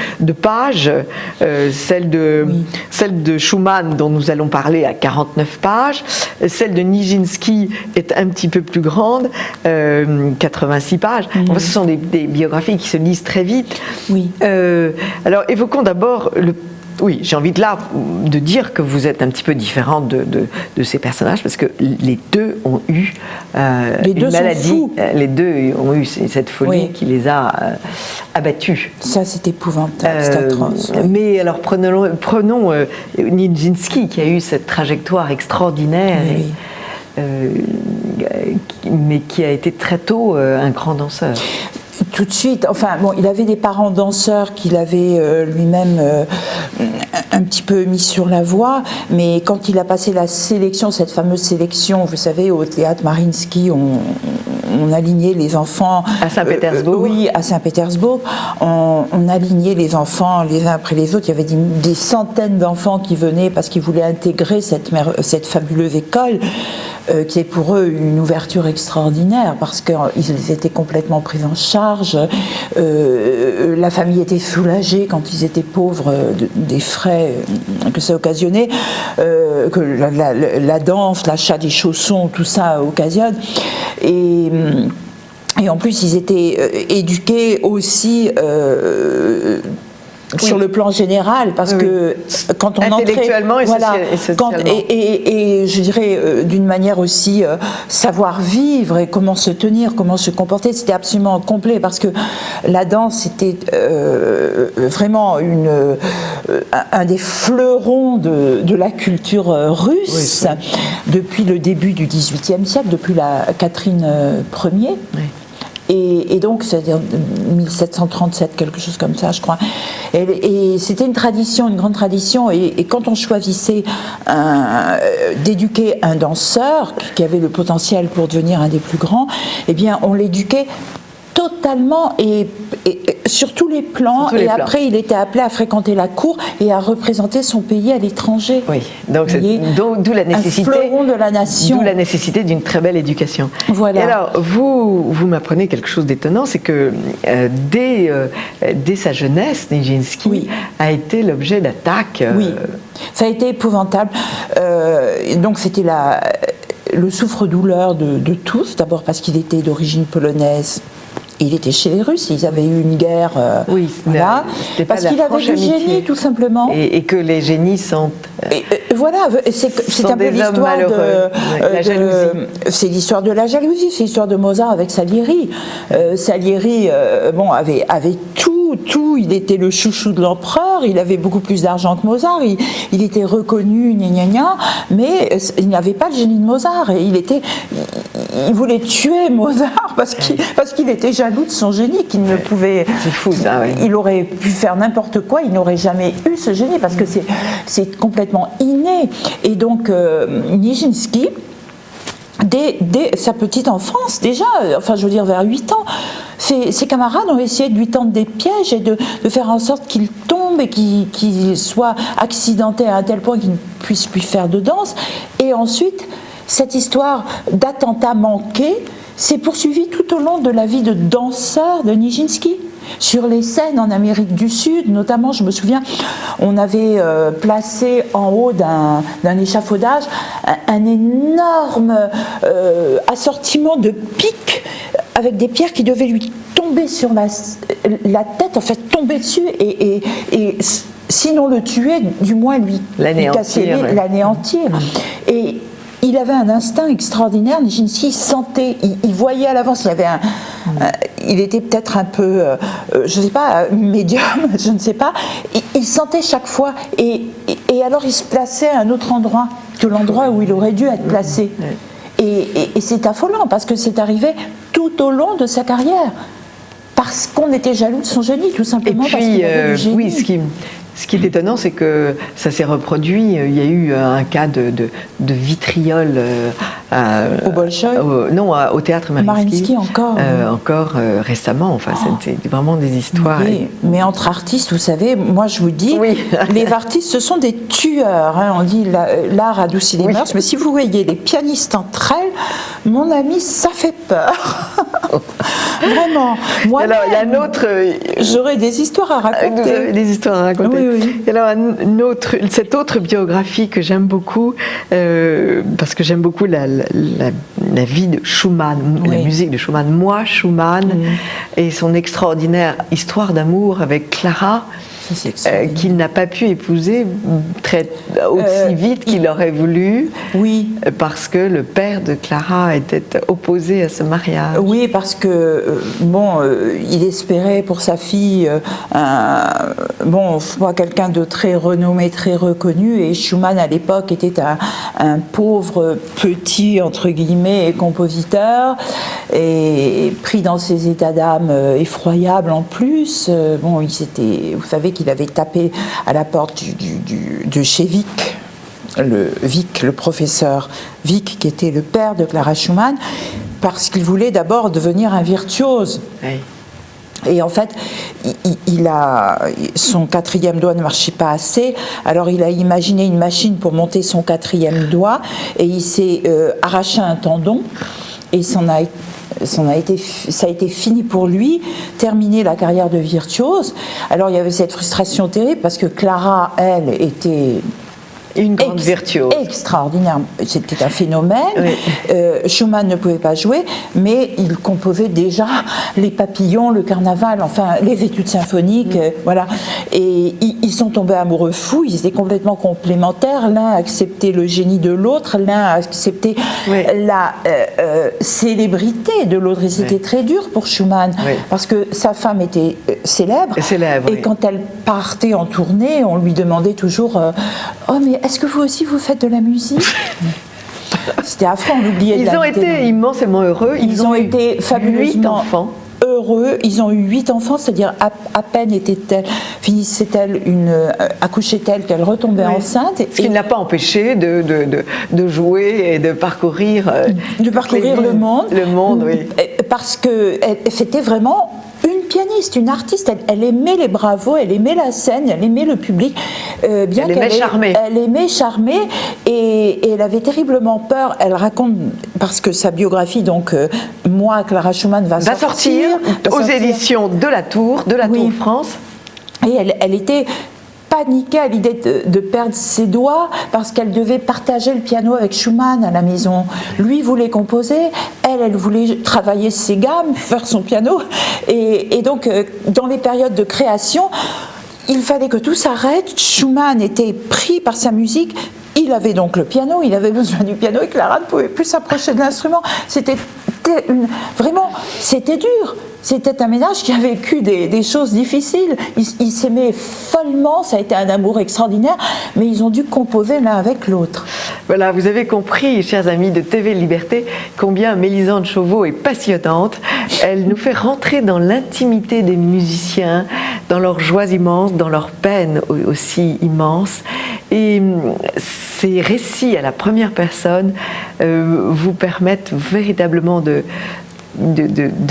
pages. Celle de Schumann dont nous allons parler a 49 pages, celle de Nijinsky est un petit peu plus grande, 86 pages. Enfin, ce sont des biographies qui se lisent très vite. Oui. Alors évoquons d'abord Oui, j'ai envie de dire que vous êtes un petit peu différente de ces personnages parce que les 2 ont eu une maladie. Les 2 ont eu cette folie qui les a abattus. Ça, c'est épouvantable, c'est atroce. Oui. Mais alors prenons Nijinsky qui a eu cette trajectoire extraordinaire, mais qui a été très tôt un grand danseur. Tout de suite, enfin bon, il avait des parents danseurs qu'il avait lui-même un petit peu mis sur la voie, mais quand il a passé la sélection, cette fameuse sélection, vous savez, au théâtre Mariinsky, on alignait les enfants... À Saint-Pétersbourg. Oui, à Saint-Pétersbourg. On alignait les enfants les uns après les autres. Il y avait des centaines d'enfants qui venaient parce qu'ils voulaient intégrer cette fabuleuse école qui est pour eux une ouverture extraordinaire parce qu'ils étaient complètement pris en charge. La famille était soulagée quand ils étaient pauvres des frais que ça occasionnait, que la danse, l'achat des chaussons, tout ça occasionne. Et en plus, ils étaient éduqués aussi sur le plan général, parce que quand on entrait... Intellectuellement et socialement. Et je dirais d'une manière aussi savoir vivre et comment se tenir, comment se comporter, c'était absolument complet, parce que la danse était vraiment un des fleurons de la culture russe depuis le début du XVIIIe siècle, depuis la Catherine Ier. Oui. Et donc, c'est-à-dire 1737, quelque chose comme ça, je crois. Et c'était une tradition, une grande tradition. Et quand on choisissait d'éduquer un danseur qui avait le potentiel pour devenir un des plus grands, eh bien, on l'éduquait totalement et sur tous les plans. Après, il était appelé à fréquenter la cour et à représenter son pays à l'étranger. Oui, donc d'où la nécessité. Un fleuron de la nation. D'où la nécessité d'une très belle éducation. Voilà. Et alors, vous m'apprenez quelque chose d'étonnant, c'est que dès sa jeunesse, Nijinsky a été l'objet d'attaques. Oui, ça a été épouvantable. Donc, c'était le souffre-douleur de tous, d'abord parce qu'il était d'origine polonaise il était chez les Russes, ils avaient eu une guerre, voilà, parce qu'il avait du génie, tout simplement. Et que les génies sont... voilà, c'est un peu l'histoire la jalousie. C'est l'histoire de la jalousie, c'est l'histoire de Mozart avec Salieri. Salieri, avait tout, il était le chouchou de l'empereur, il avait beaucoup plus d'argent que Mozart, il était reconnu, mais il n'avait pas le génie de Mozart, et il voulait tuer Mozart parce qu'il était jaloux de son génie, qu'il ne pouvait... C'est fou ça, oui. Il aurait pu faire n'importe quoi, il n'aurait jamais eu ce génie, parce que c'est complètement inné. Et donc, Nijinsky, dès sa petite enfance, déjà, vers 8 ans, ses camarades ont essayé de lui tendre des pièges et de faire en sorte qu'il tombe et qu'il soit accidenté à un tel point qu'il ne puisse plus faire de danse. Et ensuite, cette histoire d'attentat manqué s'est poursuivie tout au long de la vie de danseur de Nijinsky. Sur les scènes en Amérique du Sud, notamment, je me souviens, on avait placé en haut d'un échafaudage un énorme assortiment de pics avec des pierres qui devaient lui tomber sur la tête, en fait tomber dessus et sinon le tuer, du moins lui casser, l'anéantir. Et il avait un instinct extraordinaire. Nijinsky sentait, il voyait à l'avance. Il était peut-être un peu, je ne sais pas, médium, je ne sais pas. Il sentait chaque fois, et alors il se plaçait à un autre endroit que l'endroit où il aurait dû être placé. Et c'est affolant parce que c'est arrivé tout au long de sa carrière, parce qu'on était jaloux de son génie, tout simplement. Et puis, parce qu'il avait du génie. Oui, ce qui est étonnant, c'est que ça s'est reproduit. Il y a eu un cas de vitriol au Bolchoï, au théâtre Mariinsky encore récemment. Enfin, c'est vraiment des histoires. Mais entre artistes, vous savez, moi je vous dis, les artistes, ce sont des tueurs. On dit l'art adoucit les mœurs, mais si vous voyez les pianistes entre elles, mon ami, ça fait peur. Vraiment. Moi, alors, il y a un autre. J'aurais des histoires à raconter. Des histoires à raconter. Oui. Et alors, cette autre biographie que j'aime beaucoup, parce que j'aime beaucoup la vie de Schumann, la musique de Schumann. Moi, Schumann, et son extraordinaire histoire d'amour avec Clara, qu'il n'a pas pu épouser aussi vite qu'il aurait voulu, parce que le père de Clara était opposé à ce mariage. Oui, parce que il espérait pour sa fille quelqu'un de très renommé, très reconnu, et Schumann à l'époque était un pauvre petit entre guillemets compositeur, et pris dans ses états d'âme effroyables en plus. Vous savez qu'il avait tapé à la porte de chez Wieck, le professeur Wieck, qui était le père de Clara Schumann, parce qu'il voulait d'abord devenir un virtuose. Oui. Et en fait, son 4e doigt ne marchait pas assez, alors il a imaginé une machine pour monter son 4e doigt, et il s'est arraché un tendon, et ça a été fini pour lui, terminer la carrière de virtuose. Alors il y avait cette frustration terrible, parce que Clara, elle, était une grande virtuose. Extraordinaire, c'était un phénomène. Oui. Schumann ne pouvait pas jouer, mais il composait déjà les papillons, le carnaval, enfin les études symphoniques, voilà. Et ils sont tombés amoureux fous, ils étaient complètement complémentaires. L'un acceptait le génie de l'autre, l'un acceptait la célébrité de l'autre. Et c'était très dur pour Schumann, parce que sa femme était célèbre. Et quand elle partait en tournée, on lui demandait toujours oh mais est-ce que vous aussi vous faites de la musique? C'était affreux, on oubliait de Ils ont été immensément heureux. Ils ont été fabuleusement heureux. Ils ont eu 8 enfants, c'est-à-dire à peine finissait-elle accouchait-elle qu'elle retombait enceinte. Ce qui ne l'a pas empêché de jouer et de parcourir le monde. Le monde, oui. Parce que c'était vraiment une pianiste, une artiste. Elle aimait les bravos, elle aimait la scène, elle aimait le public. Elle aimait charmer. Elle aimait charmer, et elle avait terriblement peur. Elle raconte, parce que sa biographie, donc Moi, Clara Schumann, va sortir aux éditions de la Tour France. Et elle était paniquée à l'idée de perdre ses doigts, parce qu'elle devait partager le piano avec Schumann à la maison. Lui voulait composer, elle voulait travailler ses gammes, faire son piano. Et donc, dans les périodes de création, il fallait que tout s'arrête. Schumann était pris par sa musique. Il avait donc le piano, il avait besoin du piano et Clara ne pouvait plus s'approcher de l'instrument. C'était dur. C'était un ménage qui a vécu des choses difficiles. Ils s'aimaient follement, ça a été un amour extraordinaire, mais ils ont dû composer l'un avec l'autre. Voilà, vous avez compris, chers amis de TV Liberté, combien Mélisande Chauveau est passionnante. Elle nous fait rentrer dans l'intimité des musiciens, dans leurs joies immenses, dans leurs peines aussi immenses. Et ces récits à la première personne vous permettent véritablement de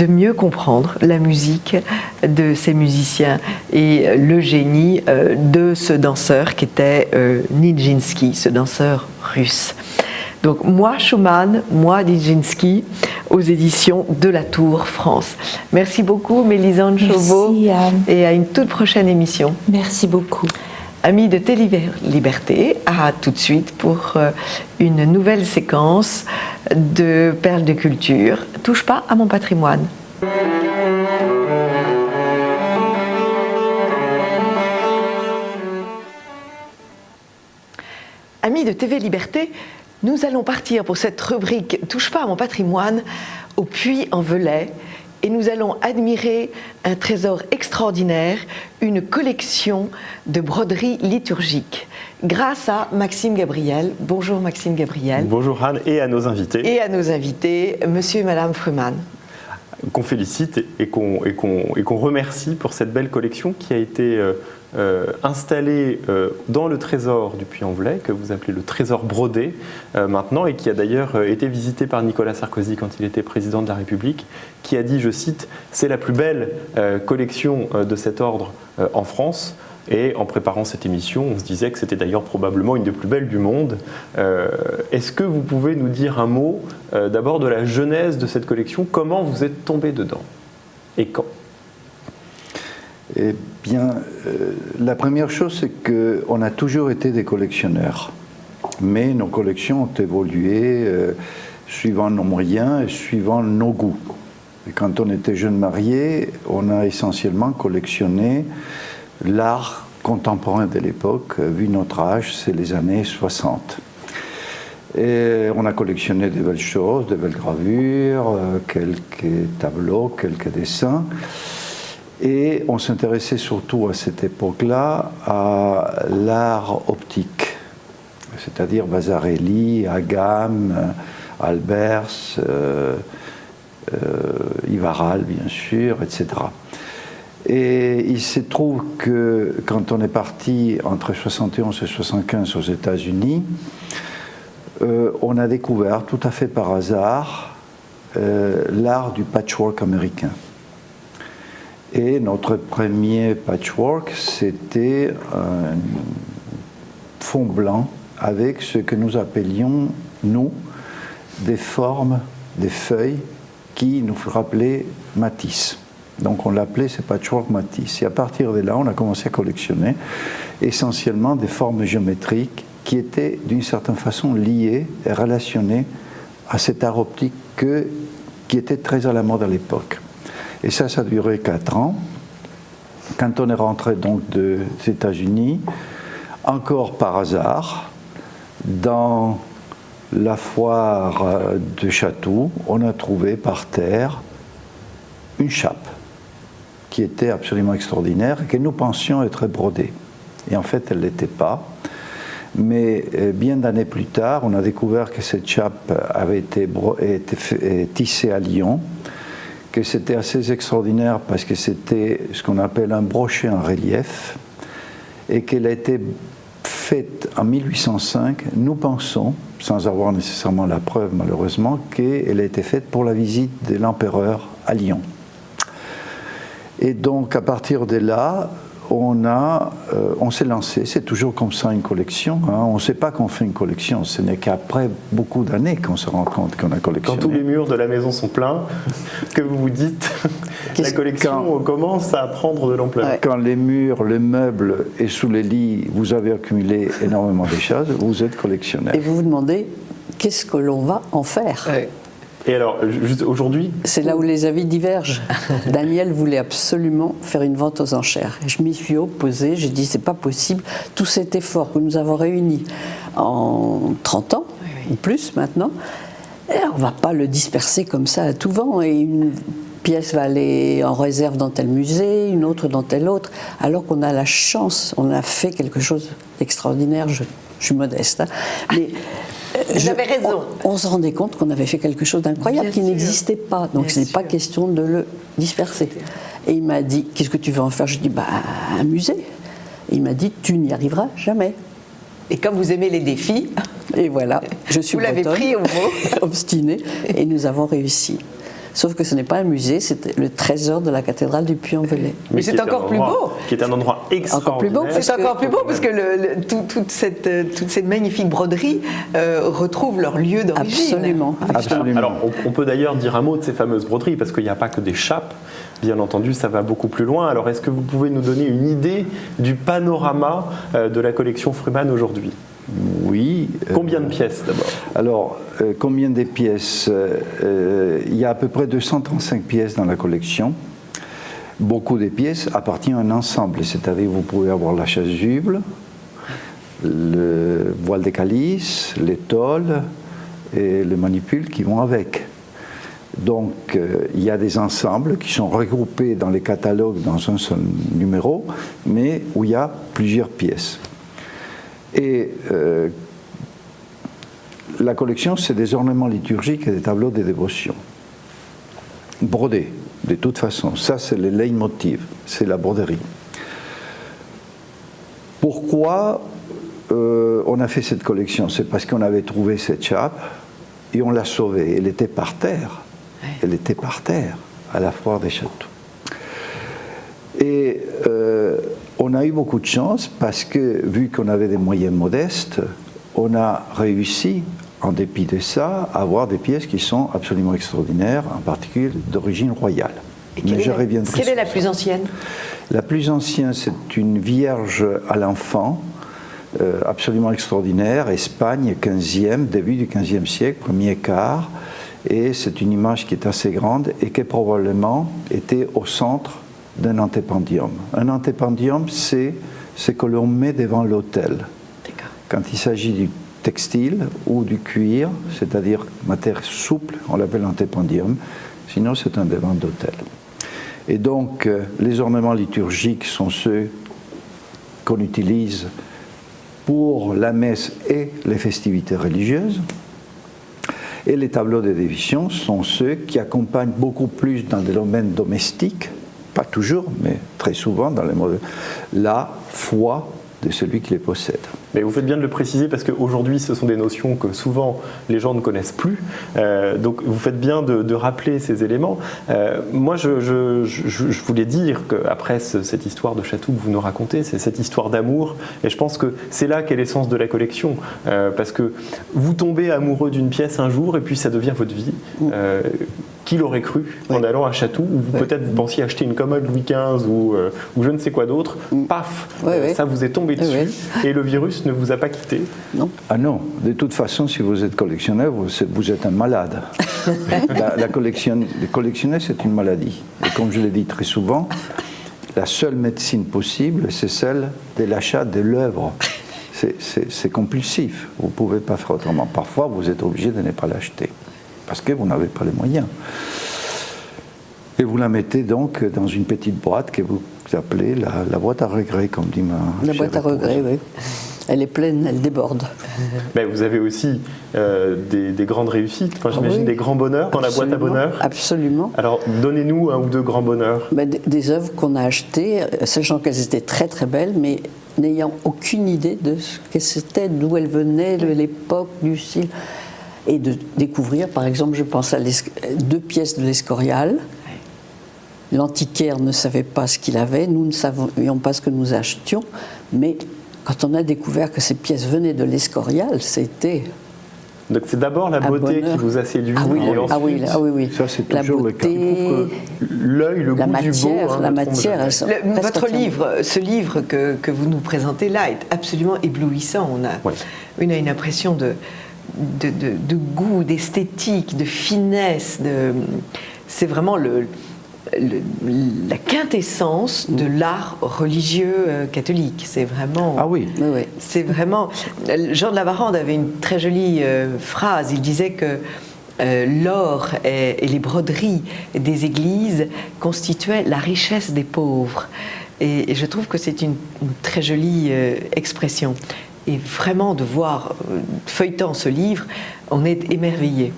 mieux comprendre la musique de ces musiciens et le génie de ce danseur qui était Nijinsky, ce danseur russe. Donc moi Schumann, moi Nijinsky, aux éditions de La Tour France. Merci beaucoup Mélisande Chauveau. Merci, Anne. Et à une toute prochaine émission. Merci beaucoup. Amis de Télé Liberté, à tout de suite pour une nouvelle séquence de Perles de culture. Touche pas à mon patrimoine. Amis de TV Liberté, nous allons partir pour cette rubrique Touche pas à mon patrimoine au Puy-en-Velay. Et nous allons admirer un trésor extraordinaire, une collection de broderies liturgiques, grâce à Maxime Gabriel. Bonjour Maxime Gabriel. Bonjour Anne et à nos invités. Et à nos invités, monsieur et madame Fruman. Qu'on félicite et qu'on remercie pour cette belle collection qui a été installée dans le trésor du Puy-en-Velay, que vous appelez le trésor brodé maintenant, et qui a d'ailleurs été visité par Nicolas Sarkozy quand il était président de la République, qui a dit, je cite, « C'est la plus belle collection de cet ordre en France ». Et en préparant cette émission, on se disait que c'était d'ailleurs probablement une des plus belles du monde. Est-ce que vous pouvez nous dire un mot d'abord de la genèse de cette collection? Comment vous êtes tombé dedans? Et quand? Eh bien, la première chose, c'est qu'on a toujours été des collectionneurs. Mais nos collections ont évolué suivant nos moyens et suivant nos goûts. Et quand on était jeunes mariés, on a essentiellement collectionné l'art contemporain de l'époque. Vu notre âge, c'est les années 60. Et on a collectionné des belles choses, des belles gravures, quelques tableaux, quelques dessins. Et on s'intéressait surtout à cette époque-là à l'art optique, c'est-à-dire Vasarely, Agam, Albers, Ivaral, bien sûr, etc. Et il se trouve que quand on est parti entre 71 et 75 aux États-Unis, on a découvert tout à fait par hasard l'art du patchwork américain. Et notre premier patchwork, c'était un fond blanc avec ce que nous appelions, nous, des formes, des feuilles qui nous rappelaient Matisse. Donc on l'appelait ce patchwork Matisse. Et à partir de là, on a commencé à collectionner essentiellement des formes géométriques qui étaient d'une certaine façon liées et relationnées à cet art optique qui était très à la mode à l'époque. Et ça a duré 4 ans. Quand on est rentré donc des États-Unis, encore par hasard, dans la foire de Chatou, on a trouvé par terre une chape qui était absolument extraordinaire et que nous pensions être brodée. Et en fait, elle ne l'était pas. Mais bien d'années plus tard, on a découvert que cette chape avait été tissée à Lyon, que c'était assez extraordinaire parce que c'était ce qu'on appelle un brochet en relief et qu'elle a été faite en 1805. Nous pensons, sans avoir nécessairement la preuve malheureusement, qu'elle a été faite pour la visite de l'empereur à Lyon. Et donc à partir de là, on s'est lancé. C'est toujours comme ça une collection. Hein. On ne sait pas qu'on fait une collection. Ce n'est qu'après beaucoup d'années qu'on se rend compte qu'on a collectionné. Quand tous les murs de la maison sont pleins, que vous vous dites, la collection commence à prendre de l'ampleur. Quand les murs, les meubles et sous les lits, vous avez accumulé énormément de choses, vous êtes collectionneur. Et vous vous demandez, qu'est-ce que l'on va en faire? Et alors, juste aujourd'hui... C'est là où les avis divergent. Daniel voulait absolument faire une vente aux enchères. Je m'y suis opposée, j'ai dit c'est pas possible. Tout cet effort que nous avons réuni en 30 ans, ou plus maintenant, on ne va pas le disperser comme ça à tout vent. Et une pièce va aller en réserve dans tel musée, une autre dans tel autre, alors qu'on a la chance, on a fait quelque chose d'extraordinaire. Je suis modeste, hein, mais vous avez raison. On se rendait compte qu'on avait fait quelque chose d'incroyable qui n'existait pas. Donc ce n'est pas question de le disperser. Et il m'a dit, qu'est-ce que tu veux en faire? Je dis, un musée. Et il m'a dit, tu n'y arriveras jamais. Et comme vous aimez les défis, et voilà, je suis vous l'avez pris au mot, obstinée, et nous avons réussi. Sauf que ce n'est pas un musée, c'est le trésor de la cathédrale du Puy-en-Velay. Mais c'est encore plus beau. Qui est un endroit extraordinaire. Encore plus beau. C'est encore plus beau parce que toute cette magnifique broderie retrouve leur lieu d'origine. Absolument. Alors, on peut d'ailleurs dire un mot de ces fameuses broderies, parce qu'il n'y a pas que des chapes. Bien entendu, ça va beaucoup plus loin. Alors, est-ce que vous pouvez nous donner une idée du panorama de la collection Fruman aujourd'hui? Oui. Combien de pièces d'abord? Alors, combien de pièces? Il y a à peu près 235 pièces dans la collection. Beaucoup de pièces appartiennent à un ensemble, c'est-à-dire vous pouvez avoir la chasuble, le voile de calice, l'étole et les manipules qui vont avec. Donc, il y a des ensembles qui sont regroupés dans les catalogues dans un seul numéro, mais où il y a plusieurs pièces. Et la collection, c'est des ornements liturgiques et des tableaux de dévotion. Brodés, de toute façon. Ça, c'est le leitmotiv, c'est la broderie. Pourquoi on a fait cette collection? C'est parce qu'on avait trouvé cette chape et on l'a sauvée. Elle était par terre. Elle était par terre à la foire des châteaux. Et on a eu beaucoup de chance parce que, vu qu'on avait des moyens modestes, on a réussi, en dépit de ça, à avoir des pièces qui sont absolument extraordinaires, en particulier d'origine royale. Mais je reviendrai. Quelle est la plus ancienne? La plus ancienne, c'est une Vierge à l'enfant, absolument extraordinaire, Espagne, 15e, début du 15e siècle, premier quart, et c'est une image qui est assez grande et qui probablement était au centre d'un antépendium. Un antépendium, c'est ce que l'on met devant l'autel. Quand il s'agit du textile ou du cuir, c'est-à-dire matière souple, on l'appelle antépendium, sinon c'est un devant d'autel. Et donc, les ornements liturgiques sont ceux qu'on utilise pour la messe et les festivités religieuses. Et les tableaux de dévotion sont ceux qui accompagnent beaucoup plus dans le domaine domestique, pas toujours, mais très souvent dans les modes, la foi de celui qui les possède. Mais vous faites bien de le préciser parce qu'aujourd'hui, ce sont des notions que souvent les gens ne connaissent plus. Donc vous faites bien de rappeler ces éléments. Moi, je voulais dire qu'après cette histoire de Chatou que vous nous racontez, c'est cette histoire d'amour. Et je pense que c'est là qu'est l'essence de la collection. Parce que vous tombez amoureux d'une pièce un jour et puis ça devient votre vie. Qui l'aurait cru en allant à Chatou, où peut-être vous pensiez acheter une commode Louis XV ou je ne sais quoi d'autre, paf, ça vous est tombé dessus et le virus ne vous a pas quitté. Non. Ah non, de toute façon, si vous êtes collectionneur, vous êtes un malade. Collectionner, c'est une maladie. Et comme je l'ai dit très souvent, la seule médecine possible, c'est celle de l'achat de l'œuvre. C'est compulsif, vous ne pouvez pas faire autrement. Parfois, vous êtes obligé de ne pas l'acheter, parce que vous n'avez pas les moyens. Et vous la mettez donc dans une petite boîte que vous appelez la boîte à regrets, comme dit ma La boîte à regrets, oui. Elle est pleine, elle déborde. Mais vous avez aussi des grandes réussites, enfin, j'imagine des grands bonheurs dans la boîte à bonheur. Absolument. Alors, donnez-nous un ou deux grands bonheurs. Des œuvres qu'on a achetées, sachant qu'elles étaient très très belles, mais n'ayant aucune idée de ce que c'était, d'où elles venaient, de l'époque, du style. Et de découvrir, par exemple, je pense à deux pièces de l'Escorial. L'antiquaire ne savait pas ce qu'il avait, nous ne savions pas ce que nous achetions, mais quand on a découvert que ces pièces venaient de l'Escorial, c'était... Donc c'est d'abord la beauté qui vous a séduit. Oui. Ça, c'est la toujours beauté, le cas. L'œil, le goût du beau. La matière. Votre livre, ce livre que vous nous présentez là, est absolument éblouissant. On a une impression de goût, d'esthétique, de finesse. C'est vraiment la quintessence de l'art religieux catholique. C'est vraiment. Ah oui. C'est vraiment. Jean de la Varande avait une très jolie phrase. Il disait que l'or et les broderies des églises constituaient la richesse des pauvres. Et je trouve que c'est une très jolie expression. Et vraiment, de voir, feuilletant ce livre, on est émerveillé.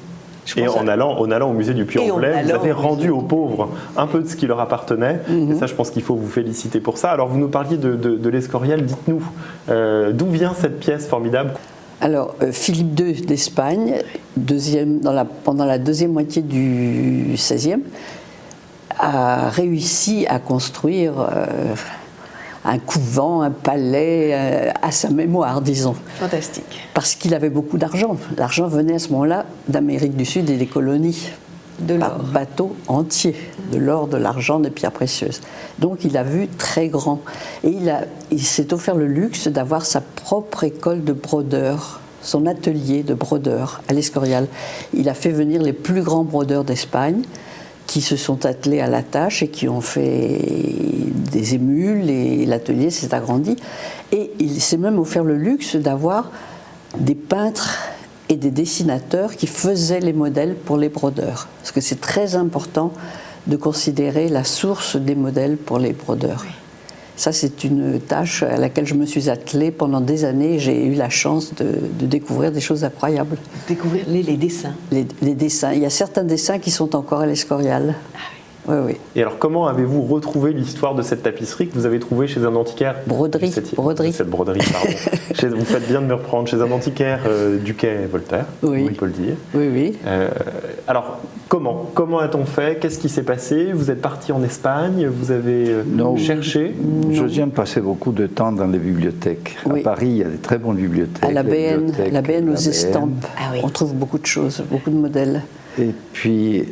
Et en allant au musée du Puy-en-Velay, vous avez rendu aux pauvres un peu de ce qui leur appartenait. Et ça, je pense qu'il faut vous féliciter pour ça. Alors, vous nous parliez de l'Escorial. Dites-nous, d'où vient cette pièce formidable ? Alors, Philippe II d'Espagne, pendant la deuxième moitié du XVIe, a réussi à construire un couvent, un palais à sa mémoire, disons. Fantastique. Parce qu'il avait beaucoup d'argent. L'argent venait à ce moment-là d'Amérique du Sud et des colonies. Par bateau entier. De l'or, de l'argent, des pierres précieuses. Donc il a vu très grand. Et il s'est offert le luxe d'avoir sa propre école de brodeur, son atelier de brodeur à l'Escorial. Il a fait venir les plus grands brodeurs d'Espagne, qui se sont attelés à la tâche et qui ont fait des émules, et l'atelier s'est agrandi. Et il s'est même offert le luxe d'avoir des peintres et des dessinateurs qui faisaient les modèles pour les brodeurs. Parce que c'est très important de considérer la source des modèles pour les brodeurs. Oui. Ça, c'est une tâche à laquelle je me suis attelée pendant des années. J'ai eu la chance de découvrir des choses incroyables. Découvrir les dessins. Les dessins. Il y a certains dessins qui sont encore à l'Escorial. Ah oui. Oui, oui. Et alors, comment avez-vous retrouvé l'histoire de cette tapisserie que vous avez trouvée chez un antiquaire Broderie. Cette broderie, pardon. Vous faites bien de me reprendre. Chez un antiquaire du quai Voltaire, oui. On peut le dire. Oui, oui. Alors, comment a-t-on fait? Qu'est-ce qui s'est passé? Vous êtes parti en Espagne? Vous avez cherché? Je viens de passer beaucoup de temps dans les bibliothèques. Oui. À Paris, il y a des très bonnes bibliothèques. À la BN aux estampes. Ah oui. On trouve beaucoup de choses, beaucoup de modèles. Et puis,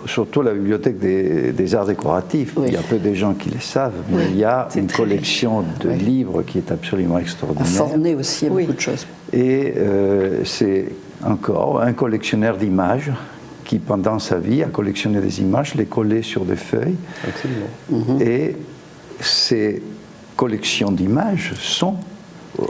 surtout la bibliothèque des arts décoratifs. Oui. Il y a peu de gens qui le savent, mais il y a une collection de livres qui est absolument extraordinaire. À Forney aussi, il y a beaucoup de choses. Et c'est encore un collectionneur d'images qui, pendant sa vie, a collectionné des images, les collait sur des feuilles. Absolument. Et ces collections d'images sont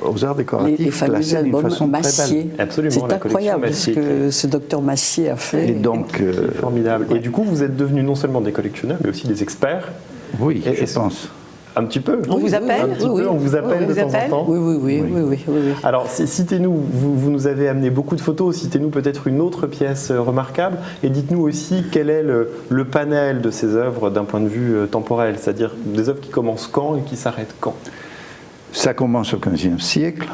aux arts décoratifs classés d'une façon très belle. Absolument. C'est incroyable ce que ce docteur Massier a fait. Et donc, c'est formidable. Et du coup, vous êtes devenus non seulement des collectionneurs, mais aussi des experts. Oui, je pense. Un petit peu. On vous appelle? Un petit peu, on vous appelle de temps en temps. Oui. Alors, citez-nous, vous nous avez amené beaucoup de photos, citez-nous peut-être une autre pièce remarquable, et dites-nous aussi quel est le panel de ces œuvres d'un point de vue temporel, c'est-à-dire des œuvres qui commencent quand et qui s'arrêtent quand? Ça commence au XVe siècle,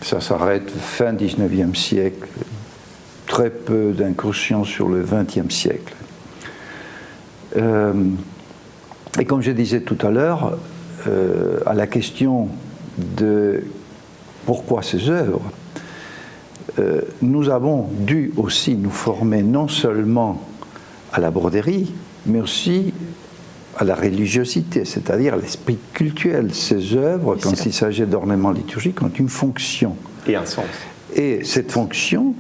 ça s'arrête fin XIXe siècle, très peu d'incursions sur le XXe siècle. Et comme je disais tout à l'heure, à la question de pourquoi ces œuvres, nous avons dû aussi nous former non seulement à la broderie, mais aussi à la religiosité, c'est-à-dire à l'esprit cultuel. Ces œuvres, quand il s'agit d'ornements liturgiques, ont une fonction. Et un sens. Et cette fonction,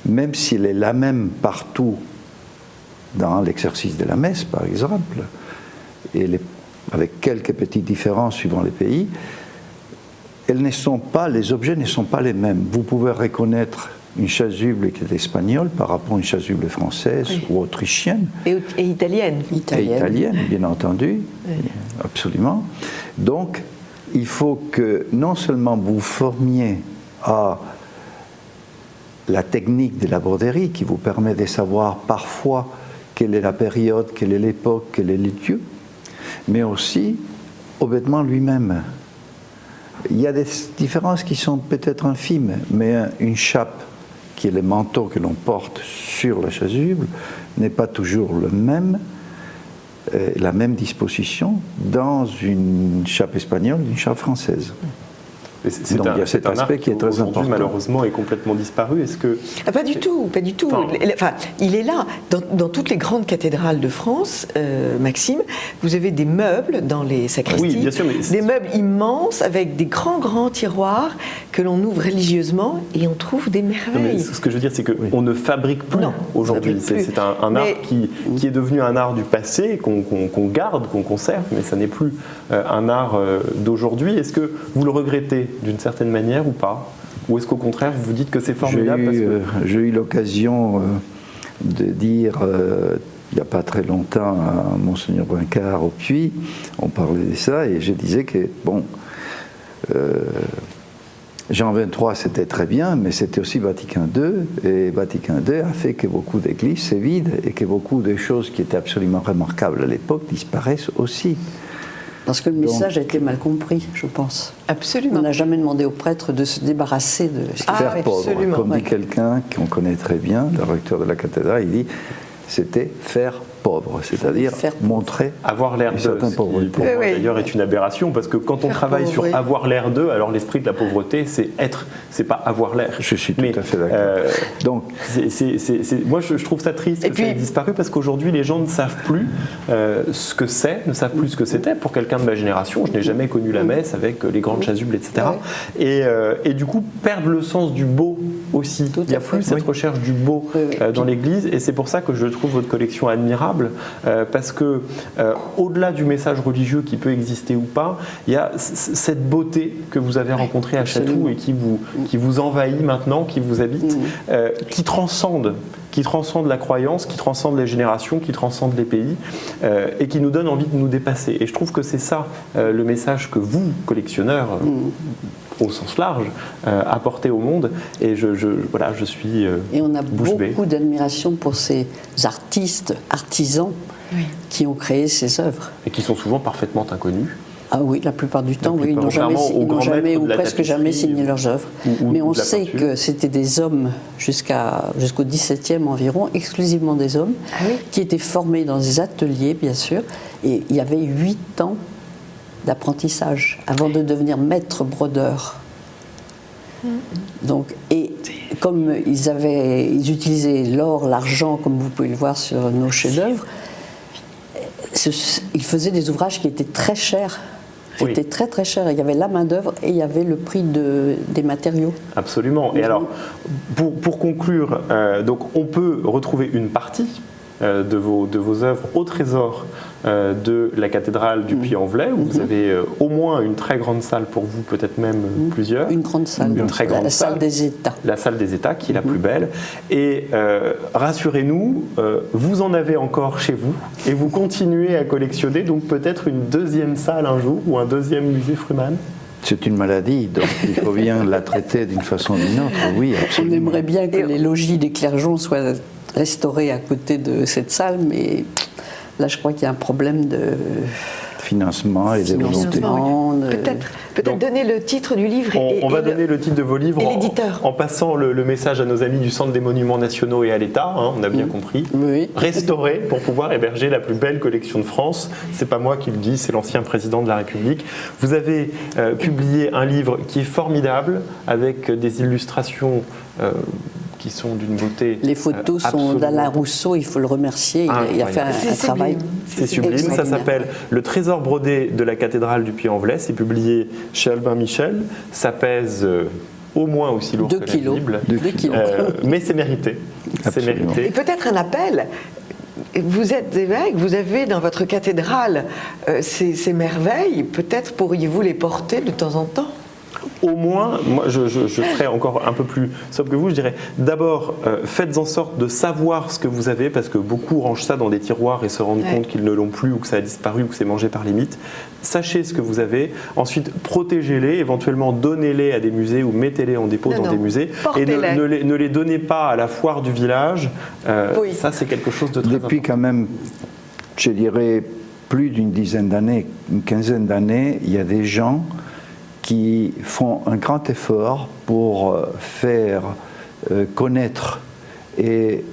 même si elle est la même partout dans l'exercice de la messe, par exemple, et avec quelques petites différences suivant les pays, les objets ne sont pas les mêmes. Vous pouvez reconnaître une chasuble qui est espagnole par rapport à une chasuble française ou autrichienne. Et italienne. Et italienne, bien entendu. Oui. Absolument. Donc, il faut que non seulement vous formiez à la technique de la broderie qui vous permet de savoir parfois quelle est la période, quelle est l'époque, quel est le lieu, mais aussi au vêtement lui-même. Il y a des différences qui sont peut-être infimes, mais une chape qui est le manteau que l'on porte sur la chasuble n'est pas toujours la même disposition dans une chape espagnole et une chape française. Donc il y a cet aspect qui est très important. Malheureusement, est complètement disparu. Est-ce que pas du tout, pas du tout. Enfin, il est là dans toutes les grandes cathédrales de France, Maxime. Vous avez des meubles dans les sacristies, oui, bien sûr, mais des meubles immenses avec des grands tiroirs que l'on ouvre religieusement et on trouve des merveilles. Non, mais ce que je veux dire, c'est qu'on ne fabrique plus aujourd'hui. C'est un art qui est devenu un art du passé, qu'on garde, qu'on conserve, mais ça n'est plus un art d'aujourd'hui. Est-ce que vous le regrettez d'une certaine manière ou pas? Ou est-ce qu'au contraire, vous vous dites que c'est formidable? J'ai eu l'occasion de dire, il n'y a pas très longtemps, à Monseigneur Brincard au Puy, on parlait de ça, et je disais que, bon, Jean XXIII c'était très bien, mais c'était aussi Vatican II, et Vatican II a fait que beaucoup d'églises se vident, et que beaucoup de choses qui étaient absolument remarquables à l'époque disparaissent aussi. Parce que le message a été mal compris, je pense. Absolument. On n'a jamais demandé aux prêtres de se débarrasser de ce qu'ils faire pauvre, comme dit quelqu'un qu'on connaît très bien, le recteur de la cathédrale, il dit c'était faire pauvre, c'est-à-dire montrer avoir l'air d'eux, qui pour moi d'ailleurs est une aberration, parce que quand on travaille sur avoir l'air d'eux, alors l'esprit de la pauvreté c'est être, c'est pas avoir l'air. Je suis tout à fait d'accord. Donc moi je trouve ça triste que ça ait disparu, parce qu'aujourd'hui les gens ne savent plus ce que c'est, ne savent plus ce que c'était. Pour quelqu'un de ma génération, je n'ai jamais connu la messe avec les grandes chasubles, etc. Et du coup perdre le sens du beau aussi. Il n'y a plus cette recherche du beau dans l'Église, et c'est pour ça que je trouve votre collection admirable. Parce que au-delà du message religieux qui peut exister ou pas, il y a cette beauté que vous avez rencontrée à Chatou et qui vous envahit maintenant, qui vous habite, qui transcende la croyance, qui transcende les générations, qui transcende les pays, et qui nous donne envie de nous dépasser. Et je trouve que c'est ça le message que vous, collectionneurs, au sens large, apportez au monde. Et je suis et on a bouche bée. Beaucoup d'admiration pour ces artistes, artisans qui ont créé ces œuvres. Et qui sont souvent parfaitement inconnus. Ah oui, la plupart du temps, ils n'ont jamais ou presque jamais signé leurs œuvres. Mais on sait que c'était des hommes jusqu'au XVIIe environ, exclusivement des hommes, qui étaient formés dans des ateliers, bien sûr. Et il y avait 8 ans d'apprentissage avant de devenir maître brodeur. Donc, et comme ils utilisaient l'or, l'argent, comme vous pouvez le voir sur nos chefs-d'œuvre, ils faisaient des ouvrages qui étaient très chers. C'était très très cher. Il y avait la main-d'œuvre et il y avait le prix des matériaux. Absolument. Et alors, pour conclure, donc on peut retrouver une partie de vos œuvres au trésor de la cathédrale du Puy-en-Velay, où vous avez au moins une très grande salle pour vous, peut-être même plusieurs. Une grande salle, la salle des États. La salle des États, qui est la plus belle. Et rassurez-nous, vous en avez encore chez vous, et vous continuez à collectionner, donc peut-être une deuxième salle un jour, ou un deuxième musée Fruman. C'est une maladie, donc il faut bien la traiter d'une façon ou d'une autre, oui, absolument. On aimerait bien que les logis des clergeons soient restaurés à côté de cette salle, mais là je crois qu'il y a un problème de financement et de volonté. Peut-être donner le titre du livre. On va donner le titre de vos livres en passant le message à nos amis du Centre des Monuments Nationaux et à l'État, on a bien compris. Restaurer pour pouvoir héberger la plus belle collection de France. C'est pas moi qui le dis, c'est l'ancien président de la République. Vous avez publié un livre qui est formidable, avec des illustrations qui sont d'une beauté. Les photos sont d'Alain Rousseau, il faut le remercier, il a fait un travail. C'est sublime, ça s'appelle Le trésor brodé de la cathédrale du Puy-en-Velay, c'est publié chez Albin Michel, ça pèse au moins aussi lourd que la Bible, 2 kilos. Mais c'est mérité. C'est mérité. Et peut-être un appel. Vous êtes évêque, vous avez dans votre cathédrale ces merveilles, peut-être pourriez-vous les porter de temps en temps? Au moins, moi je serais encore un peu plus sobre que vous, je dirais d'abord faites en sorte de savoir ce que vous avez, parce que beaucoup rangent ça dans des tiroirs et se rendent compte qu'ils ne l'ont plus, ou que ça a disparu, ou que c'est mangé par les mythes. Sachez ce que vous avez, ensuite protégez-les, éventuellement donnez-les à des musées ou mettez-les en dépôt dans des musées, et ne les donnez pas à la foire du village. Ça c'est quelque chose de très important. Depuis quand même, je dirais, plus d'une dizaine d'années, une quinzaine d'années, il y a des gens qui font un grand effort pour faire connaître et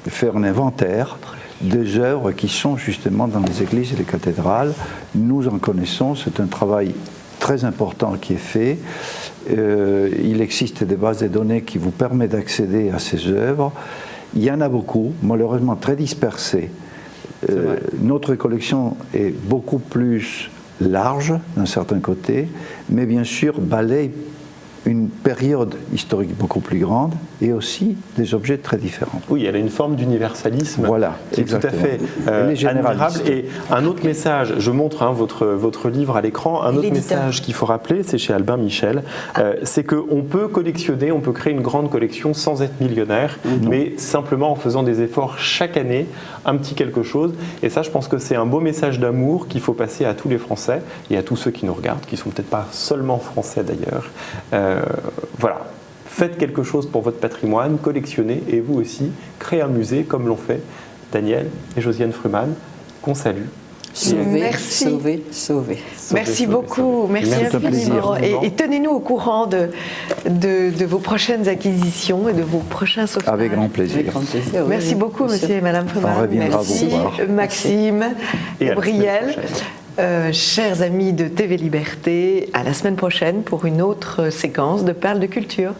faire un inventaire des œuvres qui sont justement dans les églises et les cathédrales. Nous en connaissons, c'est un travail très important qui est fait. Il existe des bases de données qui vous permettent d'accéder à ces œuvres. Il y en a beaucoup, malheureusement très dispersées. Notre collection est beaucoup plus large d'un certain côté, mais bien sûr balaye une période historique beaucoup plus grande et aussi des objets très différents. Oui, elle a une forme d'universalisme qui est tout à fait admirable. Et un autre message, je montre votre livre à l'écran, un autre message qu'il faut rappeler, c'est chez Albin Michel, c'est qu'on peut collectionner, on peut créer une grande collection sans être millionnaire, mais simplement en faisant des efforts chaque année, un petit quelque chose. Et ça, je pense que c'est un beau message d'amour qu'il faut passer à tous les Français et à tous ceux qui nous regardent, qui ne sont peut-être pas seulement français d'ailleurs. Voilà, faites quelque chose pour votre patrimoine, collectionnez et vous aussi, créez un musée comme l'ont fait Daniel et Josiane Fruman, qu'on salue. Sauver. Merci beaucoup, merci infiniment. Et tenez-nous au courant de vos prochaines acquisitions et de vos prochains sauvetages. Avec grand plaisir. Merci beaucoup, monsieur et madame Fruman. On reviendra merci, vous voir. Maxime, et Gabriel. Chers amis de TV Liberté, à la semaine prochaine pour une autre séquence de Perles de Culture.